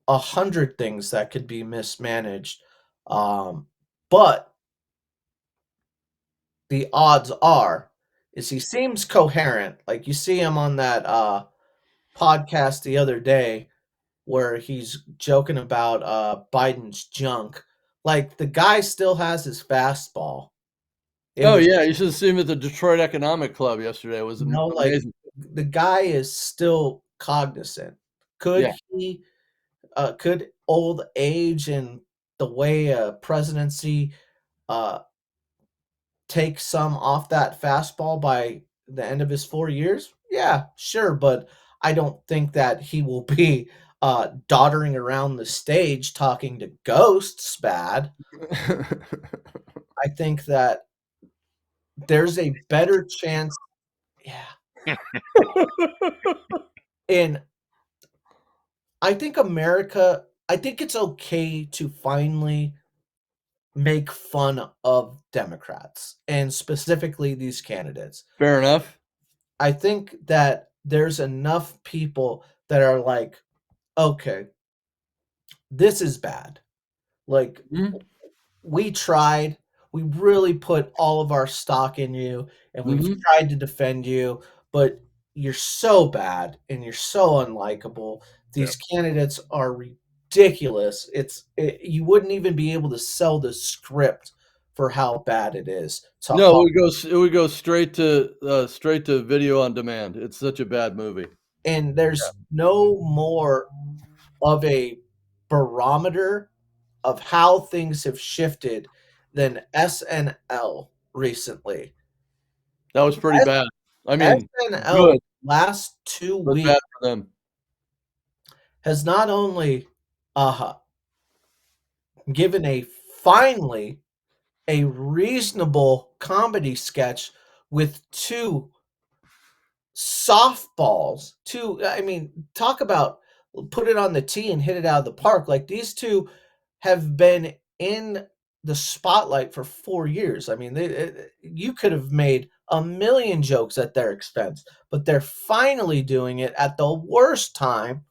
100 things that could be mismanaged. But the odds are is he seems coherent. Like, you see him on that podcast the other day where he's joking about Biden's junk. Like, the guy still has his fastball. It Oh, was, yeah, you should have seen him at the Detroit Economic Club yesterday. It was like, amazing. the guy is still cognizant. Yeah. Could he could old age and the way a presidency uh take some off that fastball by the end of his 4 years? Yeah, sure, but I don't think that he will be, doddering around the stage talking to ghosts bad. I think that there's a better chance. Yeah, and I think it's okay to finally make fun of Democrats, and specifically these candidates. Fair enough. I think that there's enough people that are like, "Okay, this is bad. Like, Mhm. we tried, we really put all of our stock in you, and we've Mhm. tried to defend you, but you're so bad and you're so unlikable. Yeah. These candidates are ridiculous. You wouldn't even be able to sell the script for how bad it is to No, Hollywood. it would go straight to video on demand. It's such a bad movie. And there's no more of a barometer of how things have shifted than SNL recently. That was pretty bad. I mean, SNL good, last 2 but weeks bad for them. has not only, uh, given a finally a reasonable comedy sketch with 2 softballs, 2 I mean, talk about put it on the tee and hit it out of the park. Like, these 2 have been in the spotlight for 4 years. I mean, you could have made a million jokes at their expense, but they're finally doing it at the worst time.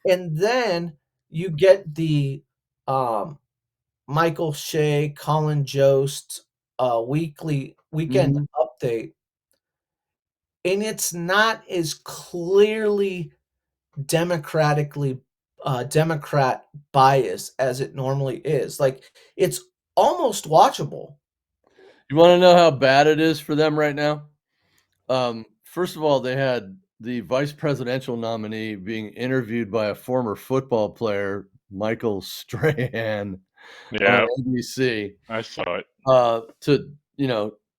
And then you get the um, Michael Shea, Colin Jost weekend Mhm. update, and it's not as clearly democratically Democrat bias as it normally is. Like, it's almost watchable. You wanna know how bad it is for them right now? First of all, they had the vice presidential nominee being interviewed by a former football player, Michael Strahan, on Yeah, NBC, I saw it. to,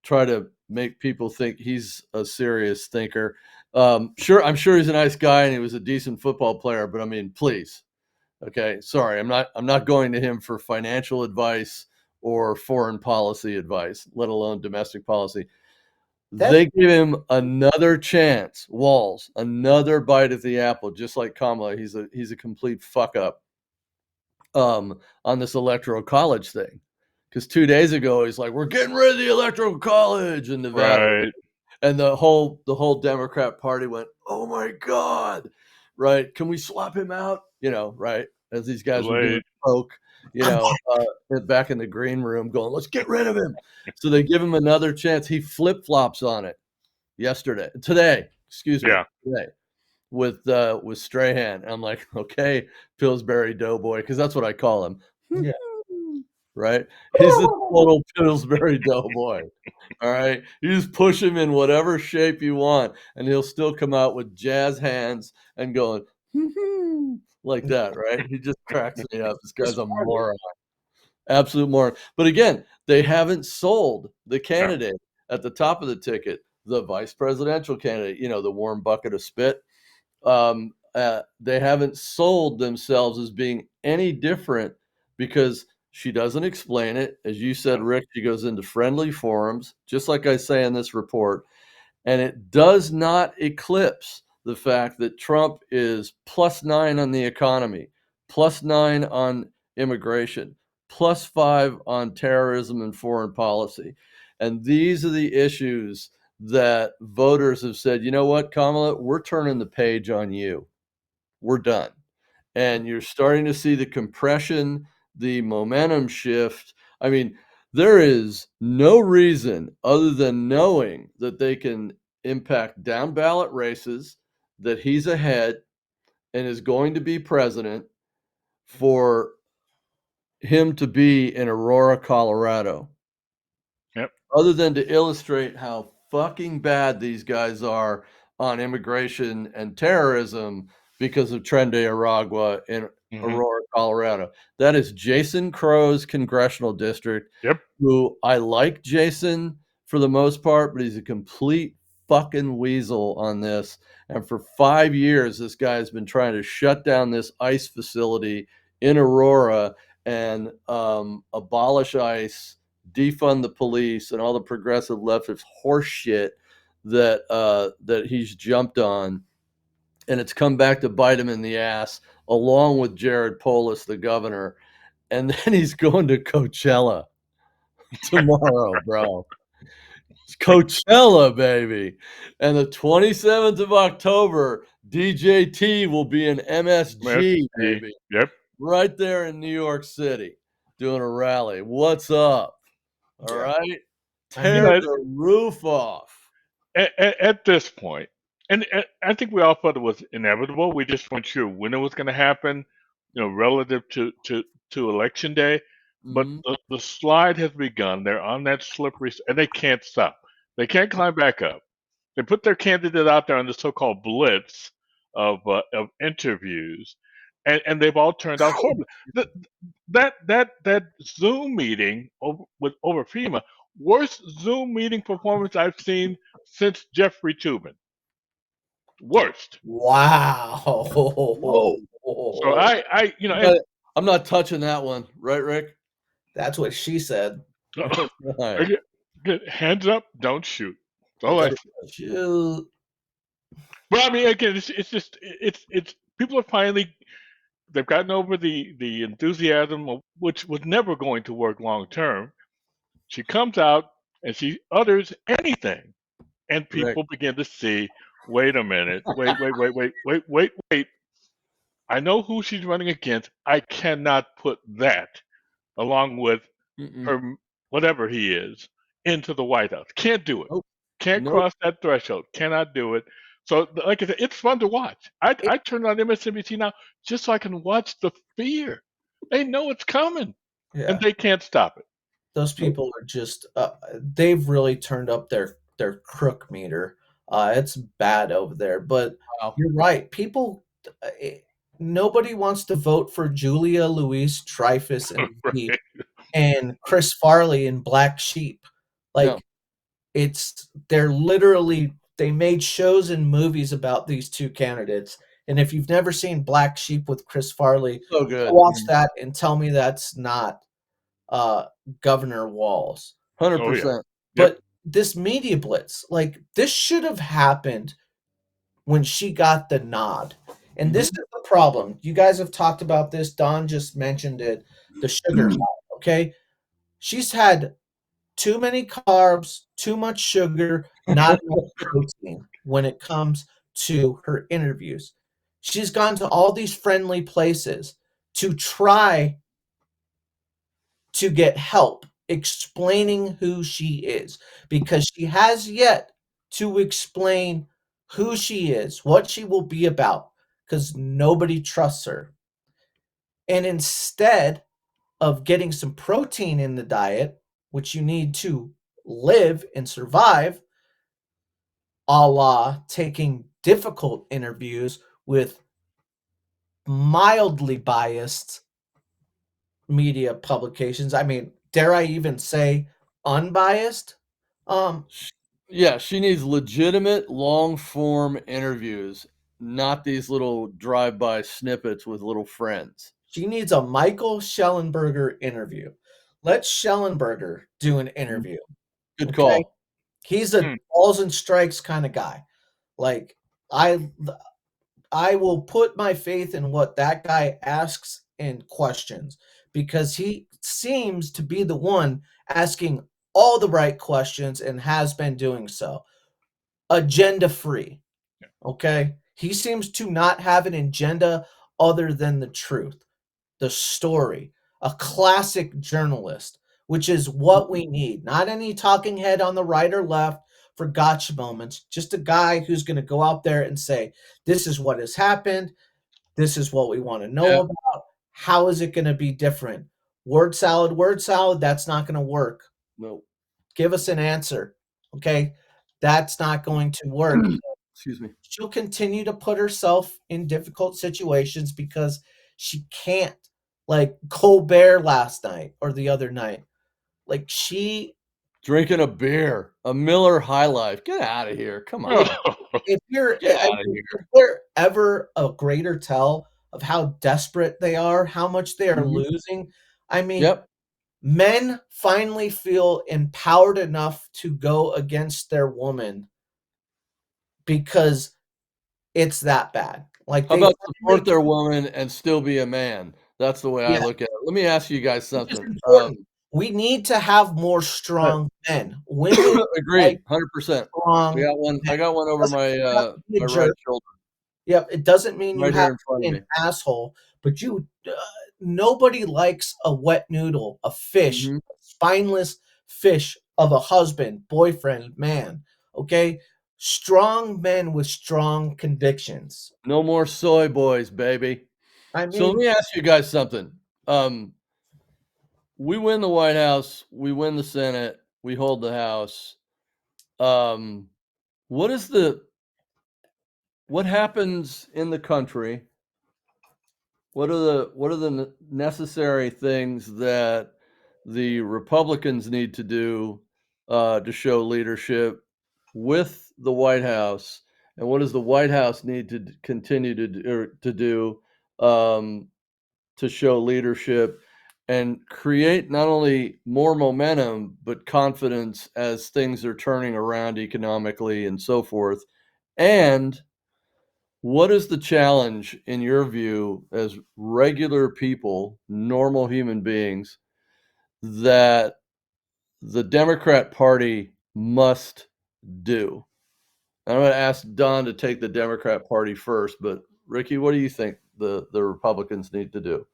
try to make people think he's a serious thinker. I'm sure he's a nice guy and he was a decent football player, but I mean, please. Okay, sorry, I'm not going to him for financial advice or foreign policy advice, let alone domestic policy. That's They give him another chance, Walls, another bite at the apple, just like Kamala. He's a complete fuck up on this electoral college thing. Because 2 days ago he's like, "We're getting rid of the electoral college in Nevada," Right. and the whole Democrat Party went, "Oh my god, right? Can we swap him out?" Right? As these Too guys were doing late. coke, back in the green room, going, "Let's get rid of him." So they give him another chance. He flip flops on it today, excuse me, Yeah. today with Strahan. I'm like, "Okay, Pillsbury Doughboy," because that's what I call him. yeah. right? He's a total Pillsbury Doughboy. All right. You just push him in whatever shape you want, and he'll still come out with jazz hands and going like that, right? He just cracks me up. This Chris guy's a Farley. moron. Absolute moron. But again, they haven't sold the No. candidate at the top of the ticket, the vice presidential candidate, the warm bucket of spit. They haven't sold themselves as being any different because she doesn't explain it. As you said, Rick, she goes into friendly forums, just like I say in this report, and it does not eclipse the fact that Trump is +9 on the economy, +9 on immigration, +5 on terrorism and foreign policy. And these are the issues that voters have said, you know what, Kamala, we're turning the page on you. We're done. And you're starting to see the compression, the momentum shift. I mean, there is no reason other than knowing that they can impact down ballot races, that he's ahead and is going to be president, for him to be in Aurora, Colorado. Yep. Other than to illustrate how fucking bad these guys are on immigration and terrorism because of Tren de Aragua in Aurora, Colorado. That is Jason Crow's congressional district. Yep. Who I like Jason for the most part, but he's a complete fucking weasel on this. And for 5 years, this guy has been trying to shut down this ICE facility in Aurora and abolish ICE, defund the police, and all the progressive leftist horse shit that he's jumped on, and it's come back to bite him in the ass, along with Jared Polis, the governor. And then he's going to Coachella tomorrow, bro. It's Coachella, baby. And the 27th of October, DJT will be in MSG, baby. Yep. Right there in New York City, doing a rally. What's up? All right? Tear the roof off. At this point, and I think we all thought it was inevitable. We just weren't sure when it was going to happen, relative to election day. But the slide has begun. They're on that slippery, and they can't stop. They can't climb back up. They put their candidate out there on the so-called blitz of interviews, and they've all turned out horribly. That Zoom meeting over FEMA, worst Zoom meeting performance I've seen since Jeffrey Tubin. Worst. Wow. Whoa. So I'm not touching that one, right, Rick? That's what she said. Right. Hands up, don't shoot. Shoot. But I mean, again, it's people are finally, they've gotten over the enthusiasm, which was never going to work long term. She comes out and she utters anything, and people begin to see, wait a minute, wait. I know who she's running against. I cannot put that along with her, whatever he is, into the White House. Can't do it. Can't cross that threshold. Cannot do it. So, like I said, it's fun to watch. I turn on MSNBC now just so I can watch the fear. They know it's coming, and they can't stop it. Those people are just they've really turned up their crook meter. It's bad over there. But you're right. People, nobody wants to vote for Julia Louise Dreyfus and Right. and Chris Farley and Black Sheep. Like they're literally, they made shows and movies about these two candidates. And if you've never seen Black Sheep with Chris Farley, so good. Watch that and tell me that's not Governor Walz. 100%. But this media blitz, like this should have happened when she got the nod. And this is the problem. You guys have talked about this. Don just mentioned it. The sugar high, okay? She's had too many carbs, too much sugar, not enough protein when it comes to her interviews. She's gone to all these friendly places to try to get help explaining who she is, because she has yet to explain who she is, what she will be about, because nobody trusts her. And instead, of getting some protein in the diet, which you need to live and survive, a la taking difficult interviews with mildly biased media publications. I mean, dare I even say unbiased? Um, Yeah, she needs legitimate long form interviews, not these little drive-by snippets with little friends. she needs a Michael Schellenberger interview. Let Schellenberger do an Mhm. interview. Good Okay? call. He's a Hmm. balls and strikes kind of guy. Like I I will put my faith in what that guy asks and questions because he seems to be the one asking all the right questions and has been doing so. Agenda free. Okay? He seems to not have an agenda other than the truth, the story, a classic journalist, which is what we need. Not any talking head on the right or left for gotcha moments, just a guy who's going to go out there and say, this is what has happened. This is what we want to know Yeah, about. How is it going to be different? Word salad, that's not going to work. no. Give us an answer. Okay? That's not going to work. Excuse me. She'll continue to put herself in difficult situations because she can't. Like Colbert last night or the other night. Like she Drinking a beer, a Miller High Life. Get out of here. Come if on. if you're Get I out of mean, here. is there ever a greater tell of how desperate they are, how much they are Mhm. losing? I mean, Yep. men finally feel empowered enough to go against their woman because it's that bad. Like How they about finally support their woman and still be a man? That's the way I yeah. look at it. Let me ask you guys Which is something. important. We need to have more Right. strong men. Women like Agreed, 100%. I strong got one men. I got one over Doesn't my, mean you have to be a my right jerk. shoulder, Yep, it doesn't mean you right have here in to front be of an me. asshole, but nobody likes a wet noodle, a fish, Mhm. a spineless fish of a husband, boyfriend, man, okay? Strong men with strong convictions. No more soy boys, baby. I So let mean, me ask you guys something. Um, we win the White House, we win the Senate, we hold the House. Um, what is the what happens in the country? What are the necessary things that the Republicans need to do to show leadership with the White House, and what does the White House need to continue to do um, to show leadership and create not only more momentum but confidence as things are turning around economically and so forth, and what is the challenge in your view as regular people, normal human beings, that the Democrat Party must do? I'm going to ask Don to take the Democrat Party first, but Ricky, what do you think the Republicans need to do?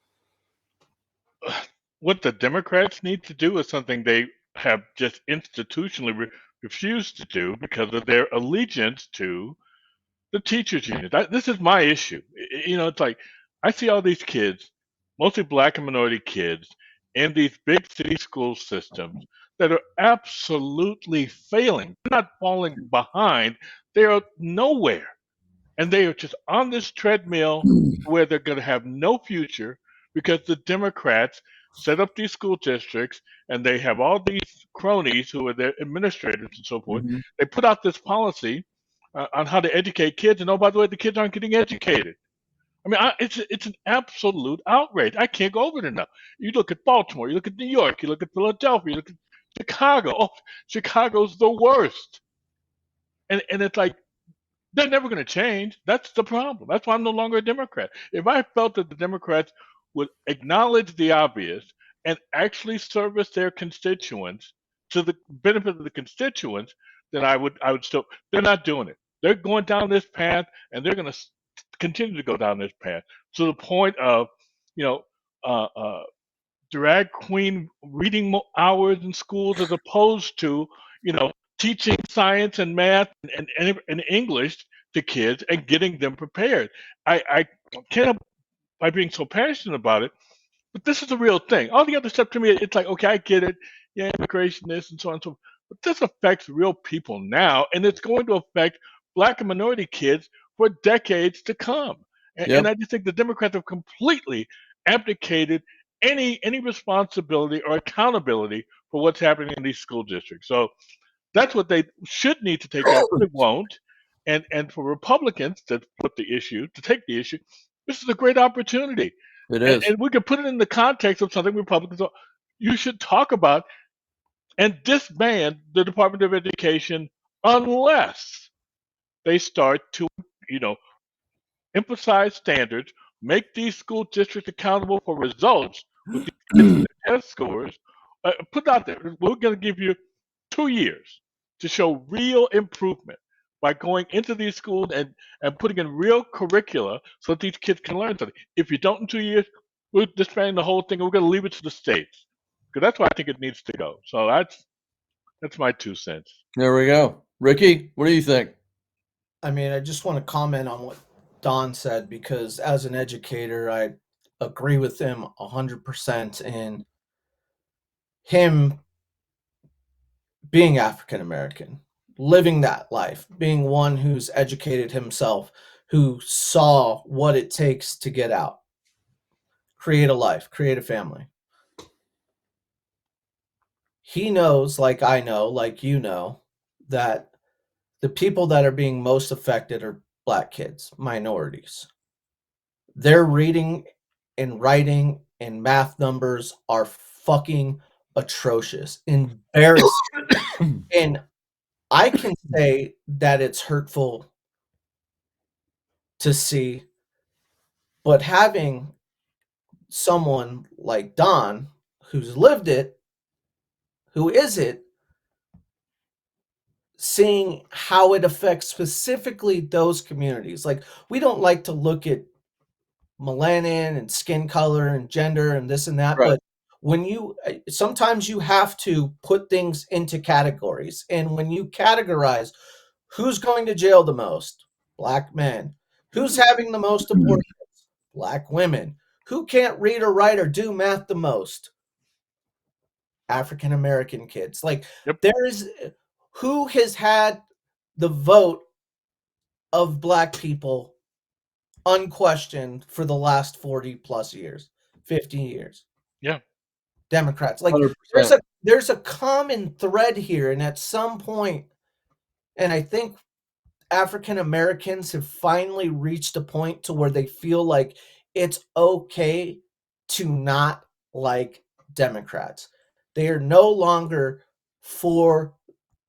What the Democrats need to do is something they have just institutionally refused to do because of their allegiance to the teachers union. This is my issue. It's like I see all these kids, mostly black and minority kids, in these big city school systems that are absolutely failing. They're not falling behind. They are nowhere. And they are just on this treadmill where they're going to have no future because the Democrats set up these school districts and they have all these cronies who are their administrators and so forth. Mhm. They put out this policy on how to educate kids, and oh, by the way, the kids aren't getting educated. I mean, it's an absolute outrage. I can't go over it enough. You look at Baltimore, you look at New York, you look at Philadelphia, you look at Chicago. Oh, Chicago's the worst. And it's like they're never going to change. That's the problem. That's why I'm no longer a Democrat. If I felt that the Democrats would acknowledge the obvious and actually service their constituents to the benefit of the constituents, then I would still. They're not doing it. They're going down this path, and they're going to continue to go down this path to the point of, you know, uh, uh, drag queen reading hours in schools as opposed to teaching science and math and English to kids and getting them prepared. I can't, by being so passionate about it, But this is a real thing. All the other stuff to me, it's like, okay, I get it. Yeah, immigration, this and so on and so forth. But this affects real people now, and it's going to affect Black and minority kids for decades to come. And, Yep. and I just think the Democrats have completely abdicated any responsibility or accountability for what's happening in these school districts. So that's what they should need to take care of. They won't. And for Republicans to take the issue, this is a great opportunity. It And, is. and we can put it in the context of something Republicans you should talk about and disband the Department of Education unless they start to, you know, emphasize standards, make these school districts accountable for results with these kids and their test scores. Put out there, we're going to give you 2 years to show real improvement by going into these schools and putting in real curricula so that these kids can learn something. If you don't in 2 years, we're disbanding the whole thing and we're going to leave it to the states because that's why I think it needs to go. So that's my 2 cents. There we go. Ricky, what do you think? I mean, I just want to comment on what Don said because as an educator, I agree with him 100% in him being African American, living that life, being one who's educated himself, who saw what it takes to get out, create a life, create a family. He knows, like I know, like you know, that the people that are being most affected are Black kids, minorities. Their reading and writing and math numbers are fucking atrocious, embarrassing. And I can say that it's hurtful to see, but having someone like Don who's lived it, who is it, seeing how it affects specifically those communities. Like, we don't like to look at melanin and skin color and gender and this and that, Right. but when you sometimes you have to put things into categories, and when you categorize who's going to jail the most, Black men, who's having the most abortions, Black women, who can't read or write or do math the most, African American kids. Like, Yep. there is who has had the vote of Black people unquestioned for the last 40 plus years, 50 years. Yeah. Democrats. Like, 100%. there's a common thread here, and at some point, and I think African Americans have finally reached a point to where they feel like it's okay to not like Democrats. They are no longer for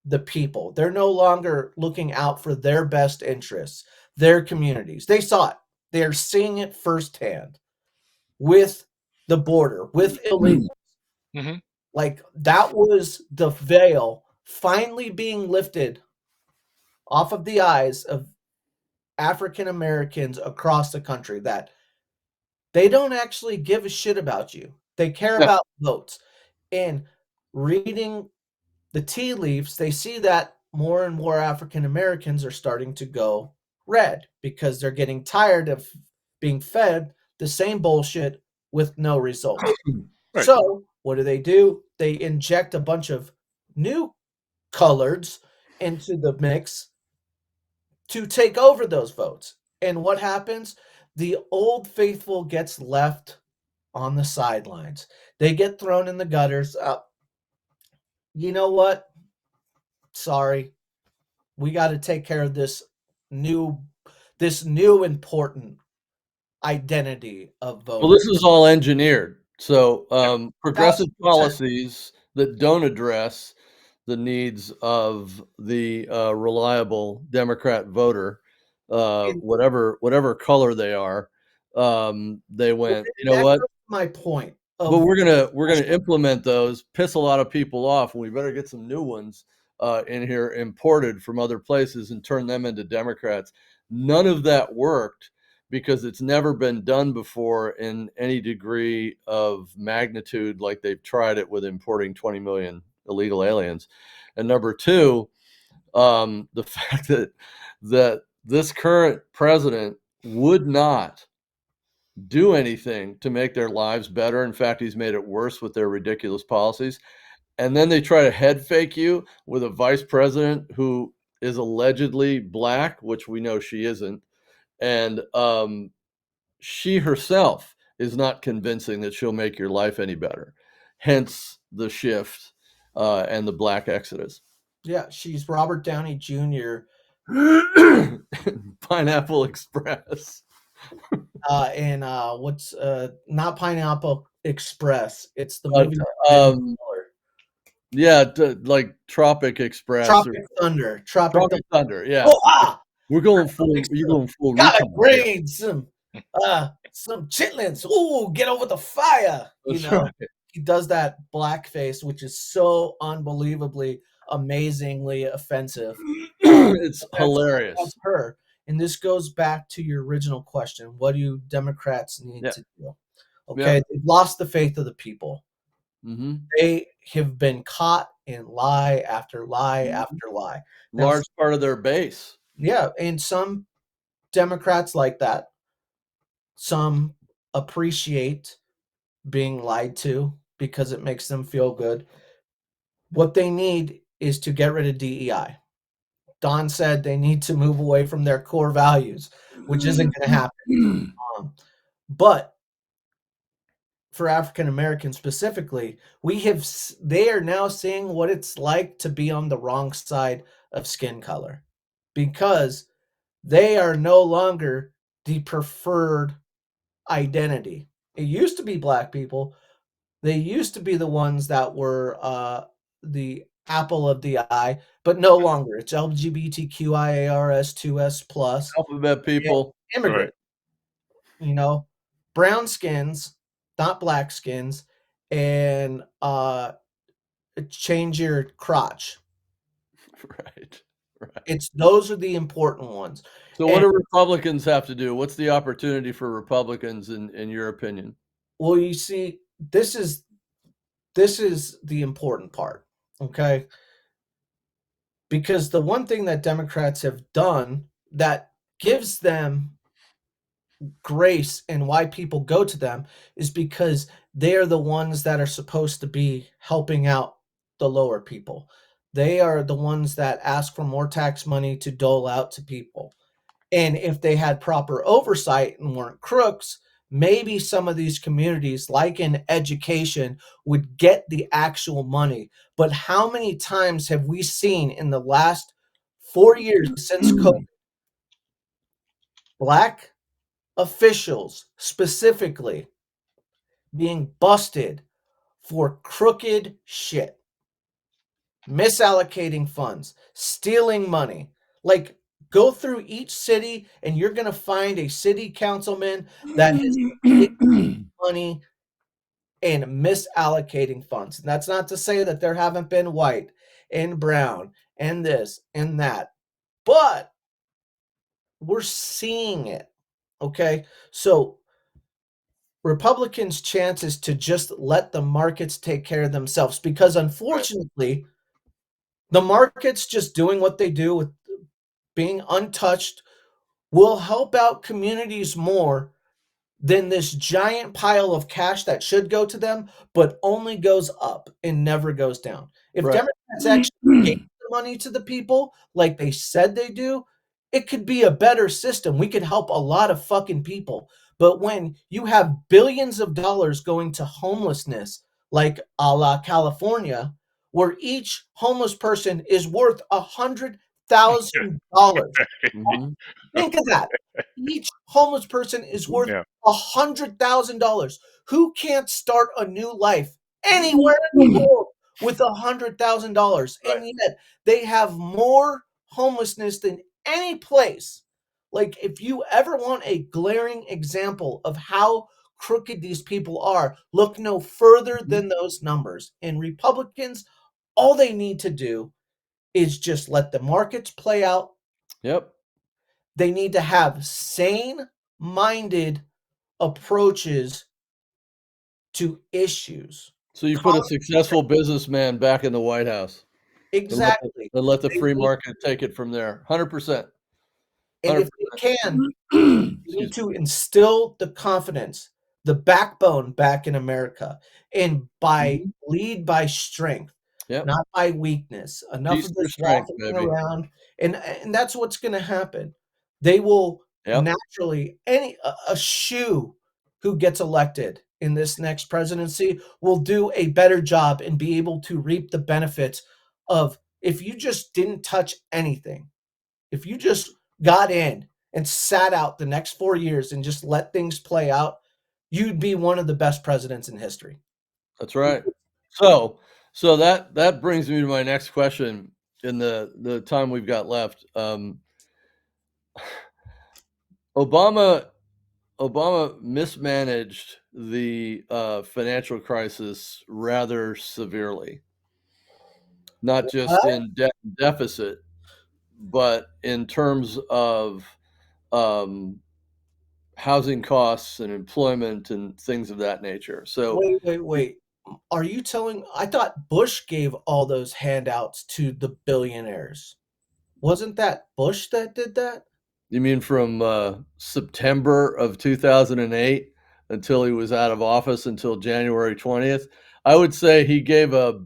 the people. They're no longer looking out for their best interests, their communities. They saw it. They are seeing it firsthand with the border, with illegals. Mm-hmm. Like, that was the veil finally being lifted off of the eyes of African Americans across the country, that they don't actually give a shit about you. They care Yeah. about votes. And reading the tea leaves, they see that more and more African Americans are starting to go red because they're getting tired of being fed the same bullshit with no results. Right. So, what do? They inject a bunch of new coloreds into the mix to take over those votes. And what happens? The old faithful gets left on the sidelines. They get thrown in the gutters. You know what? Sorry. We got to take care of new this new important identity of Well, voting. this is all engineered. So progressive 1000%. policies that don't address the needs of the reliable Democrat voter, And whatever color they are, they went, you know that what? goes to my point But of we're gonna implement those, piss a lot of people off, and we better get some new ones in here imported from other places and turn them into Democrats. None of that worked because it's never been done before in any degree of magnitude like they've tried it with importing 20 million illegal aliens. And number two, the fact that this current president would not do anything to make their lives better. In fact, he's made it worse with their ridiculous policies. And then they try to head fake you with a vice president who is allegedly black, which we know she isn't. And she herself is not convincing that she'll make your life any better. Hence the shift and the black exodus. Yeah, she's Robert Downey Jr. Pineapple Express. And what's not Pineapple Express? It's the movie. Yeah, like Tropic Express. Tropic Thunder. Tropic Thunder. Yeah, Oh, we're going full. You're going full. gotta grade some chitlins. Ooh, get over the fire. That's right. He does that blackface, which is so unbelievably, amazingly offensive. It's hilarious. That's her. And this goes back to your original question. What do Democrats need to do? Okay, they've lost the faith of the people. They have been caught in lie after lie after lie. Large part of their base. Yeah, and some Democrats like that. Some appreciate being lied to because it makes them feel good. What they need is to get rid of DEI. Don said they need to move away from their core values, which isn't going to happen. But for African Americans specifically, they are now seeing what it's like to be on the wrong side of skin color, because they are no longer the preferred identity. It used to be black people. They used to be the ones that were the apple of the eye, but no longer. It's LGBTQIARS2S+. Alphabet people. Immigrant. Right. Brown skins, not black skins, and change your crotch. Right. Those are the important ones. So what do Republicans have to do? What's the opportunity for Republicans in your opinion? Well, you see, this is the important part, okay? Because the one thing that Democrats have done that gives them grace and why people go to them is because they're the ones that are supposed to be helping out the lower people. They are the ones that ask for more tax money to dole out to people. And if they had proper oversight and weren't crooks, maybe some of these communities, like in education, would get the actual money. But how many times have we seen in the last 4 years since COVID, black officials specifically being busted for crooked shit, misallocating funds, stealing money? Like, go through each city and you're going to find a city councilman that has taken money and misallocating funds. And that's not to say that there haven't been white and brown and this and that, but we're seeing it. Okay. So Republicans' chance is to just let the markets take care of themselves, because unfortunately, the markets just doing what they do with being untouched will help out communities more than this giant pile of cash that should go to them, but only goes up and never goes down. If Democrats actually gave the money to the people like they said they do, it could be a better system. We could help a lot of fucking people. But when you have billions of dollars going to homelessness, like a la California, where each homeless person is worth $100,000. Think of that. Each homeless person is worth $100,000. Who can't start a new life anywhere in the world with $100,000? And yet they have more homelessness than any place. Like, if you ever want a glaring example of how crooked these people are, look no further than those numbers. And Republicans, all they need to do is just let the markets play out. Yep. They need to have sane-minded approaches to issues. So you put a successful businessman back in the White House. Exactly. And let the free market take it from there. 100%. And if they can, we need to instill the confidence, the backbone back in America, and lead by strength, Yep. not by weakness. Enough Peace of through this strength, waffling baby. around, and that's what's gonna happen. They will Yep. naturally a shoe who gets elected in this next presidency will do a better job and be able to reap the benefits of if you just didn't touch anything, if you just got in and sat out the next 4 years and just let things play out, you'd be one of the best presidents in history. That's right. So that brings me to my next question in the time we've got left. Obama mismanaged the financial crisis rather severely, not just What? in deficit, but in terms of um, housing costs and employment and things of that nature. So Wait. Are you telling I thought Bush gave all those handouts to the billionaires. Wasn't that Bush that did that? you mean from September of 2008 until he was out of office until January 20th? I would say he gave a bag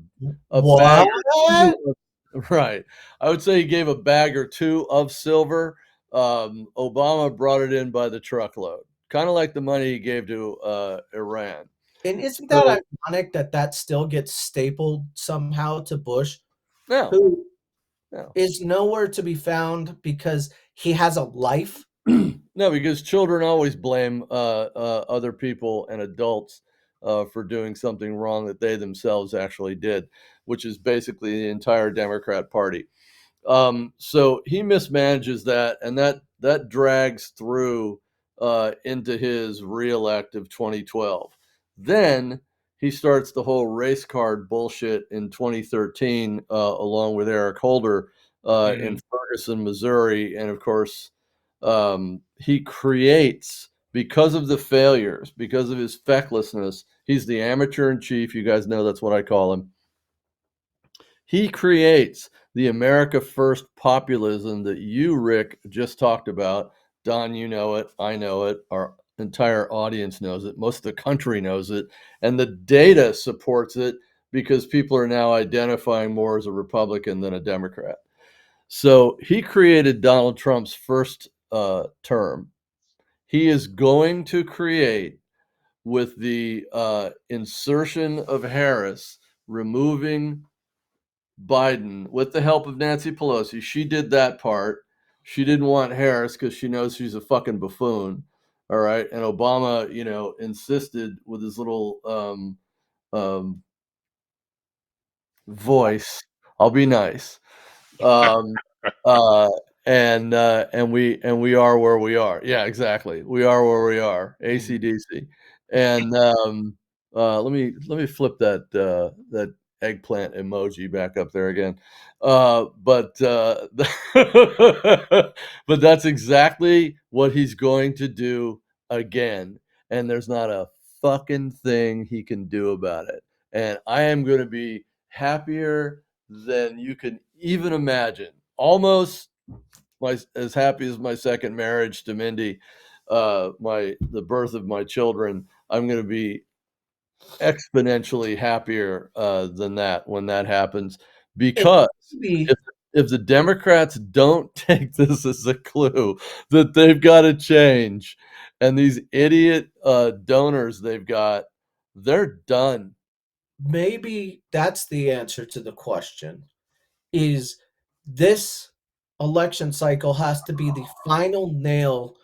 or What? two of, right. I would say he gave a bag or two of silver. Obama brought it in by the truckload, kind of like the money he gave to Iran. And isn't that So ironic that that still gets stapled somehow to Bush, no, who no. is nowhere to be found because he has a life? No, because children always blame other people and adults for doing something wrong that they themselves actually did, which is basically the entire Democrat Party. So he mismanages that, and that drags through into his reelect of 2012. Then he starts the whole race card bullshit in 2013, along with Eric Holder in Mhm. Ferguson, Missouri, and of course, he creates because of the failures, because of his fecklessness. He's the amateur in chief. You guys know that's what I call him. He creates the America First populism that you, Rick, just talked about. Don, you know it. I know it. Our entire audience knows it. Most of the country knows it. And the data supports it because people are now identifying more as a Republican than a Democrat. So he created Donald Trump's first term. He is going to create, with the insertion of Harris, removing Biden with the help of Nancy Pelosi. She did that part. She didn't want Harris because she knows she's a fucking buffoon. All right. And Obama, insisted with his little um, voice, I'll be nice. Um, uh, and we are where we are. Yeah, exactly. We are where we are. Mhm. AC/DC. And let me flip that eggplant emoji back up there again. But but that's exactly what he's going to do again, and there's not a fucking thing he can do about it. And I am going to be happier than you can even imagine. Almost as happy as my second marriage to Mindy, the birth of my children. I'm going to be exponentially happier than that when that happens, And because maybe if if the Democrats don't take this as a clue that they've got to change, and these idiot donors they've got, they're done. maybe that's the answer to the question, is this election cycle has to be the final nail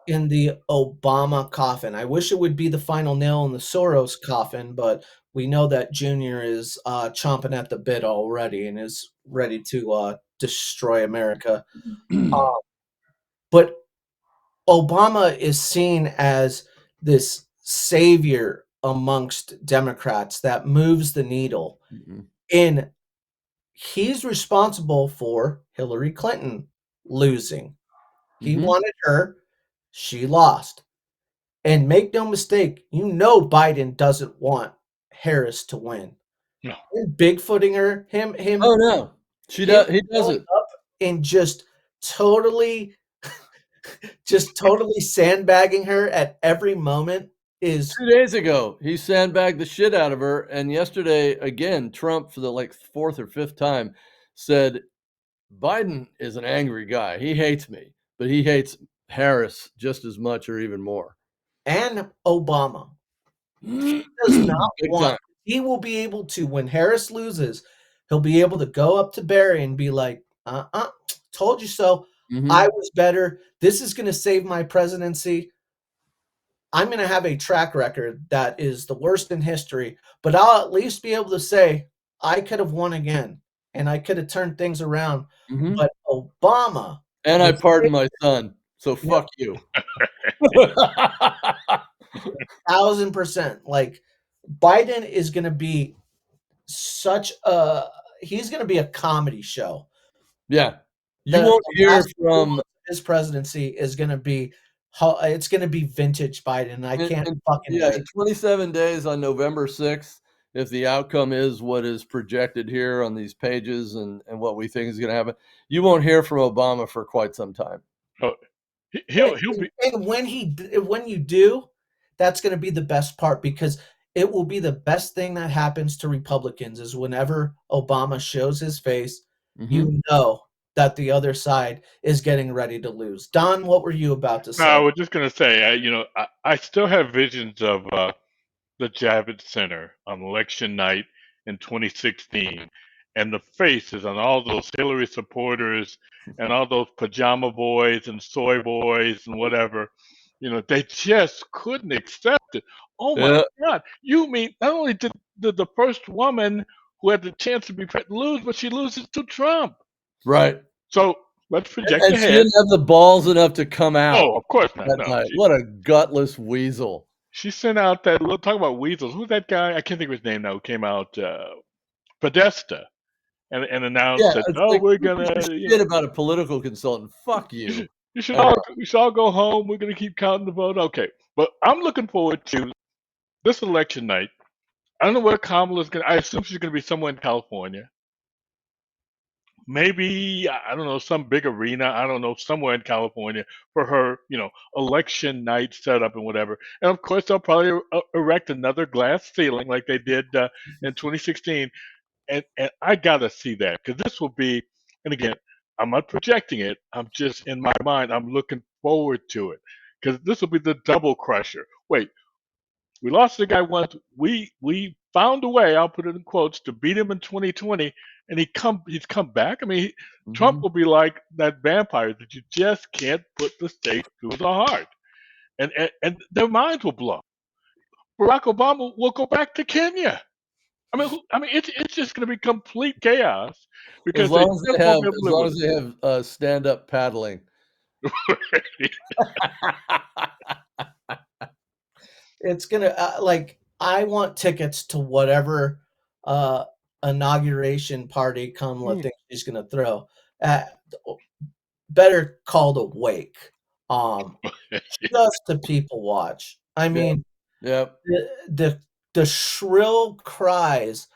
in the Obama coffin. I wish it would be the final nail in the Soros coffin, but we know that Junior is chomping at the bit already and is ready to destroy America. Uh, but Obama is seen as this savior amongst Democrats that moves the needle. Mhm. And he's responsible for Hillary Clinton losing. He Mhm. wanted her, she lost. And make no mistake, Biden doesn't want Harris to win. No. Him Bigfooting her, him Oh no, him he does going it. up and just totally just totally sandbagging her at every moment is 2 days ago, he sandbagged the shit out of her, and yesterday, again, Trump, for the, like, 4th or 5th time, said, "Biden is an angry guy. He hates me, but he hates Harris just as much or even more." and Obama. He does not Big want time. he will be able to, when Harris loses, he'll be able to go up to Barry and be like, told you so. I Mhm. was better. This is gonna save my presidency. I'm gonna have a track record that is the worst in history, but I'll at least be able to say, I could have won again, and I could have turned things around. Mhm. But Obama, And I the pardoned my son, so Yep, fuck you. 1000%. Like, Biden is gonna be such a he's gonna be a comedy show. Yeah. You The won't hear last 4 months from of his presidency is gonna be it's gonna be vintage Biden, and I can't fucking yeah, wait. in 27 days on November 6th, if the outcome is what is projected here on these pages and what we think is gonna happen, you won't hear from Obama for quite some time. Oh, And he'll be. and when you do, that's gonna be the best part because it will be the best thing that happens to Republicans is whenever Obama shows his face, Mhm. you know that the other side is getting ready to lose. Don, what were you about to No, I say? was just gonna say, I still have visions of the Javits Center on election night in 2016, and the faces on all those Hillary supporters and all those pajama boys and soy boys and whatever. They just couldn't accept it. Oh my Yeah, God! You mean not only did the first woman who had the chance to be president lose, but she loses to Trump. right. So let's project And she ahead. didn't have the balls enough to come out Oh, of course not. that No, night. What a gutless weasel. she sent out that little talk about weasels. Who's that guy? I can't think of his name now. Who came out? Podesta and announced Yeah, that, it's oh, like, we're who gives a gonna, shit about a political consultant? Fuck you you. should you should I all know. we should all go home. We're gonna keep counting the vote. Okay, but I'm looking forward to this election night. I don't know where Kamala's gonna. I assume she's gonna be somewhere in California. Maybe I don't know, some big arena. I don't know, somewhere in California for her, election night setup and whatever. And of course, they'll probably erect another glass ceiling like they did in 2016. And I gotta see that because this will be. And again, I'm not projecting it. I'm just in my mind. I'm looking forward to it because this will be the double crusher. Wait, we lost the guy once. We found a way. I'll put it in quotes to beat him in 2020, and he's come back. I mean, Trump Mhm. will be like that vampire that you just can't put the stake through the heart, and their minds will blow. Barack Obama will go back to Kenya. It's just going to be complete chaos because they just won't be able to As live long with as they have, stand-up paddling. it. It's gonna like I want tickets to whatever uh inauguration party Kamala Mm. thinks she's gonna throw. Uh, better called a wake. Um, just to people watch. I Yep, mean, yep. the the the shrill cries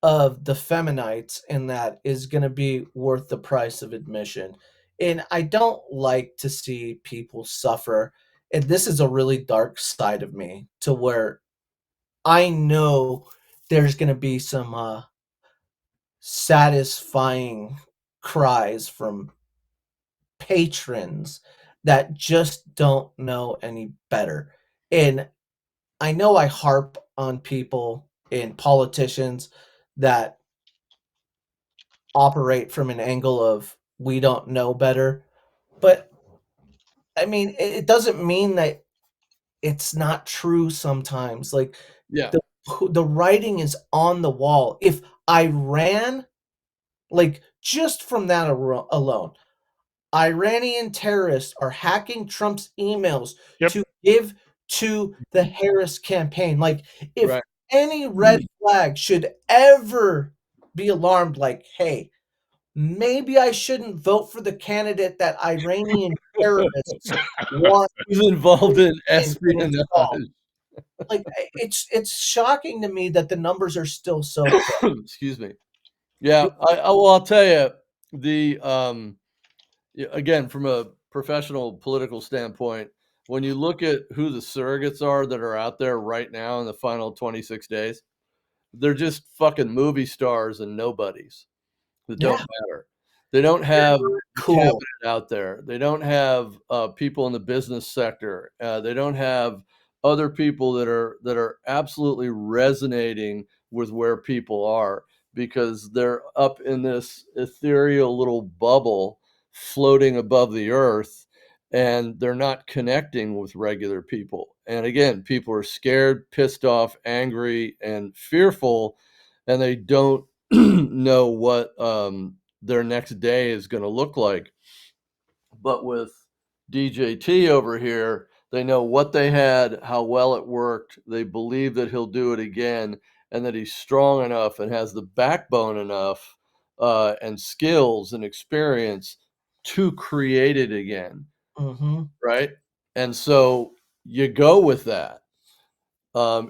of the Feminites in that is gonna be worth the price of admission. And I don't like to see people suffer. And this is a really dark side of me to where I know there's gonna be some, satisfying cries from patrons that just don't know any better, and I know I harp on people and politicians that operate from an angle of, "We don't know better," but, I mean, it doesn't mean that it's not true sometimes, like, Yeah, the the writing is on the wall. If Iran like, just from that alone, Iranian terrorists are hacking Trump's emails Yep. to give to the Harris campaign. Like, if right. any red flag should ever be alarmed, like, hey, maybe I shouldn't vote for the candidate that Iranian terrorists want Who's involved in and install. espionage? Like, it's shocking to me that the numbers are still so big. Excuse me. Yeah, well, I'll tell you, the, again, from a professional political standpoint, when you look at who the surrogates are that are out there right now in the final 26 days, they're just fucking movie stars and nobodies that don't Yeah. matter. They don't have the Cool. cabinet out there. They don't have people in the business sector. They don't have other people that are absolutely resonating with where people are, because they're up in this ethereal little bubble floating above the earth, and they're not connecting with regular people. And again, people are scared, pissed off, angry, and fearful, and they don't know what their next day is going to look like. But with DJT over here, they know what they had, how well it worked. They believe that he'll do it again, and that he's strong enough and has the backbone enough and skills and experience to create it again. Mm-hmm. Right. And so you go with that.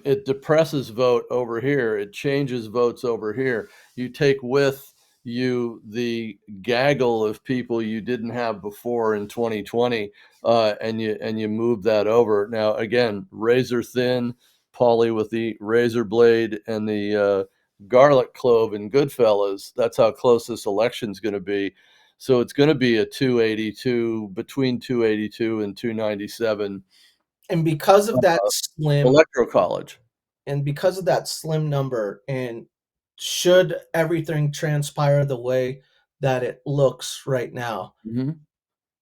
It depresses vote over here. It changes votes over here. You take with you the gaggle of people you didn't have before in 2020, and you move that over. Now, again, razor thin, Paulie with the razor blade and the garlic clove in Goodfellas. That's how close this election's going to be. So it's going to be a 282, between 282 and 297 And because of that slim electoral college. number, and should everything transpire the way that it looks right now, Mhm.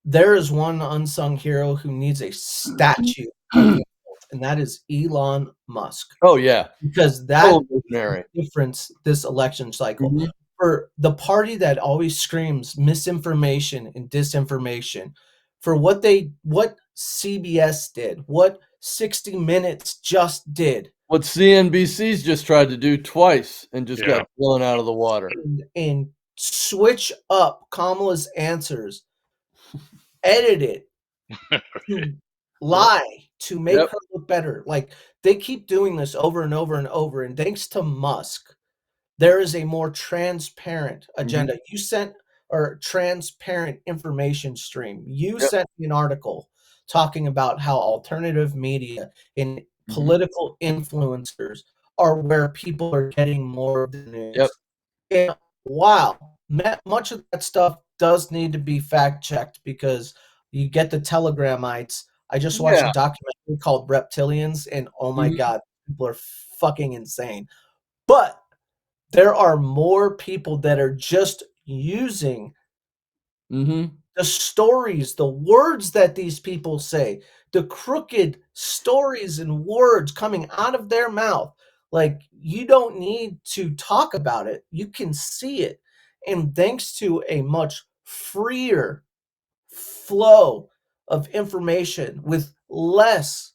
there is one unsung hero who needs a statue unveiled, and that is Elon Musk. Oh, yeah. Because that Total is visionary. the difference this election cycle. Mhm. For the party that always screams misinformation and disinformation, for what CBS did, what 60 Minutes just did, What CNBC's just tried to do twice and just Yeah. got blown out of the water. and switch up Kamala's answers, edit it to lie, to make Yep. her look better. Like, they keep doing this over and over and over, and thanks to Musk, there is a more transparent agenda. You sent or transparent information stream. You Yep. sent me an article talking about how alternative media and political influencers are where people are getting more of the news. Yep. And wow, much of that stuff does need to be fact checked, because you get the Telegramites. I just watched a Yeah. documentary called Reptilians, and oh my Mhm. God, people are fucking insane. But there are more people that are just using Mhm. the stories, the words that these people say, the crooked stories and words coming out of their mouth. Like, you don't need to talk about it, you can see it. And thanks to a much freer flow of information with less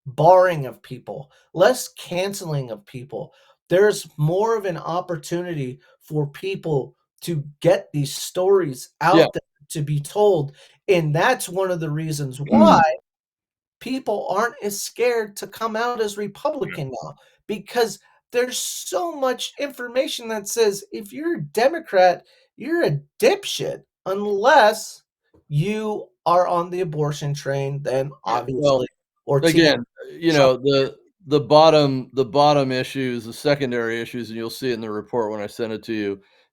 barring of people, less canceling of people, there's more of an opportunity for people to get these stories Yeah. out there to be told. And that's one of the reasons why people aren't as scared to come out as Republican now, because there's so much information that says if you're a Democrat, you're a dipshit, unless you are on the abortion train, then Yeah. Well, obviously, or team again, you Trump. know, the bottom issues, the secondary issues, and you'll see it in the report when I send it to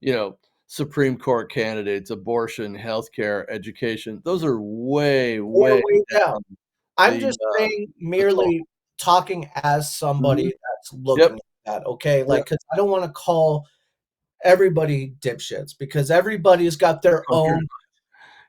you, Supreme Court candidates, abortion, healthcare, education, those are way, Or way way down. down I'm the just saying, the total. merely talking as somebody Mhm. that's Yep. looking at that, okay? Yep. Like, 'cause I don't wanna call everybody dipshits, because everybody's got their Oh, you're own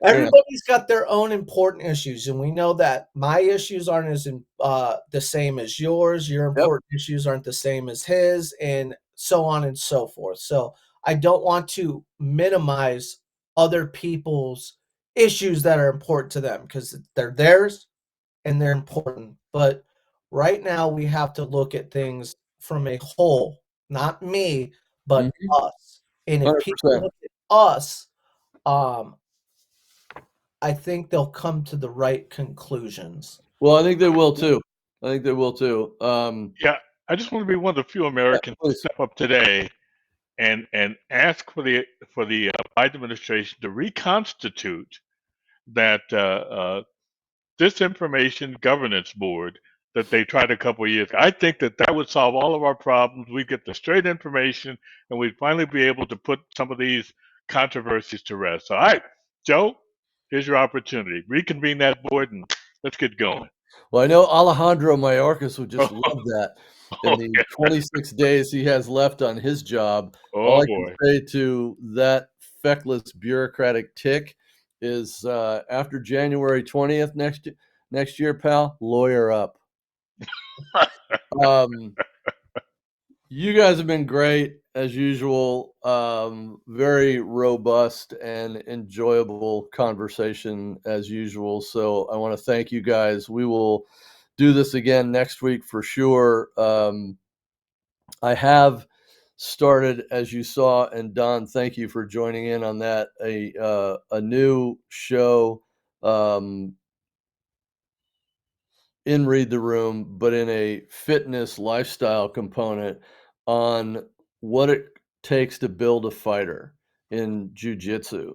you're not. everybody's got their own important issues, and we know that my issues aren't the same as yours, your Yep. important issues aren't the same as his, and so on and so forth. So, I don't want to minimize other people's issues that are important to them, because they're theirs and they're important. But right now, we have to look at things from a whole, not me, but Mhm. us. And if people 100%. look at us, um, I think they'll come to the right conclusions. Well, I think they will too. I think they will too. Yeah. I just want to be one of the few Yeah, Americans to please. step up today and ask for the Biden administration to reconstitute that disinformation governance board that they tried a couple of years ago. I think that would solve all of our problems. We'd get the straight information, and we'd finally be able to put some of these controversies to rest. So, all right, Joe, here's your opportunity. Reconvene that board, and let's get going. Well, I know Alejandro Mayorkas would just love that. In the Okay. 26 days he has left on his job, all Oh I can boy. say to that feckless bureaucratic tick is after January 20th next year, pal, lawyer up. Um, you guys have been great as usual. Very robust and enjoyable conversation as usual. So I want to thank you guys. We will do this again next week for sure. I have started, as you saw, and Don, thank you for joining in on that. A new show in Read the Room, but in a fitness lifestyle component on what it takes to build a fighter in jiu-jitsu.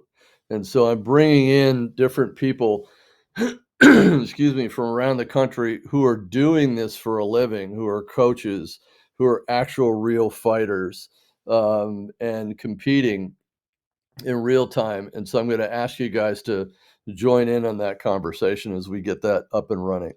And so I'm bringing in different people, excuse me, from around the country who are doing this for a living, who are coaches, who are actual real fighters, and competing in real time. And so I'm going to ask you guys to join in on that conversation as we get that up and running.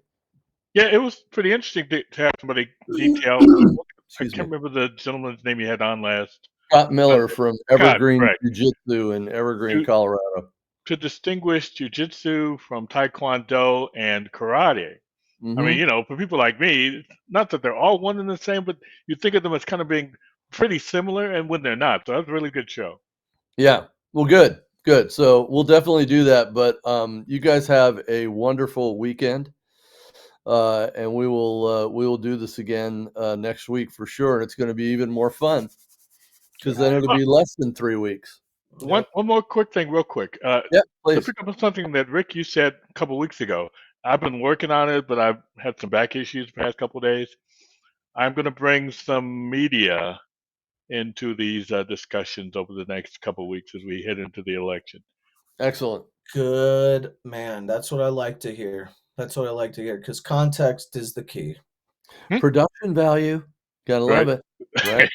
Yeah, it was pretty interesting to have somebody detail. I Excuse me. can't remember the gentleman's name you had on last. Scott Miller from Scott, Evergreen correct. Jiu-Jitsu in Evergreen, To Colorado. to distinguish jujitsu from taekwondo and karate. I mean, Mhm. for people like me, not that they're all one and the same, but you think of them as kind of being pretty similar, and when they're not. So that was a really good show. Yeah. Well, good. Good. So we'll definitely do that. But you guys have a wonderful weekend. And we will do this again next week for sure. And it's going to be even more fun because then it'll be less than 3 weeks. One more quick thing, real quick. Yeah, To please. pick up on something that Rick, you said a couple weeks ago. I've been working on it, but I've had some back issues the past couple days. I'm going to bring some media into these discussions over the next couple weeks as we head into the election. Excellent. Good man. That's what I like to hear. That's what I like to hear because context is the key. Production value. Gotta Right. love it. Right.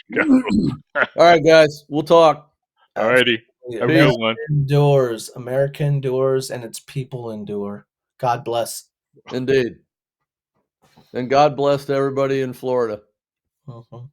All right, guys. We'll talk. Alrighty. Have a Peace. good one. Endures. America endures, and its people endure. God bless. Indeed. And God bless everybody in Florida. Mhm.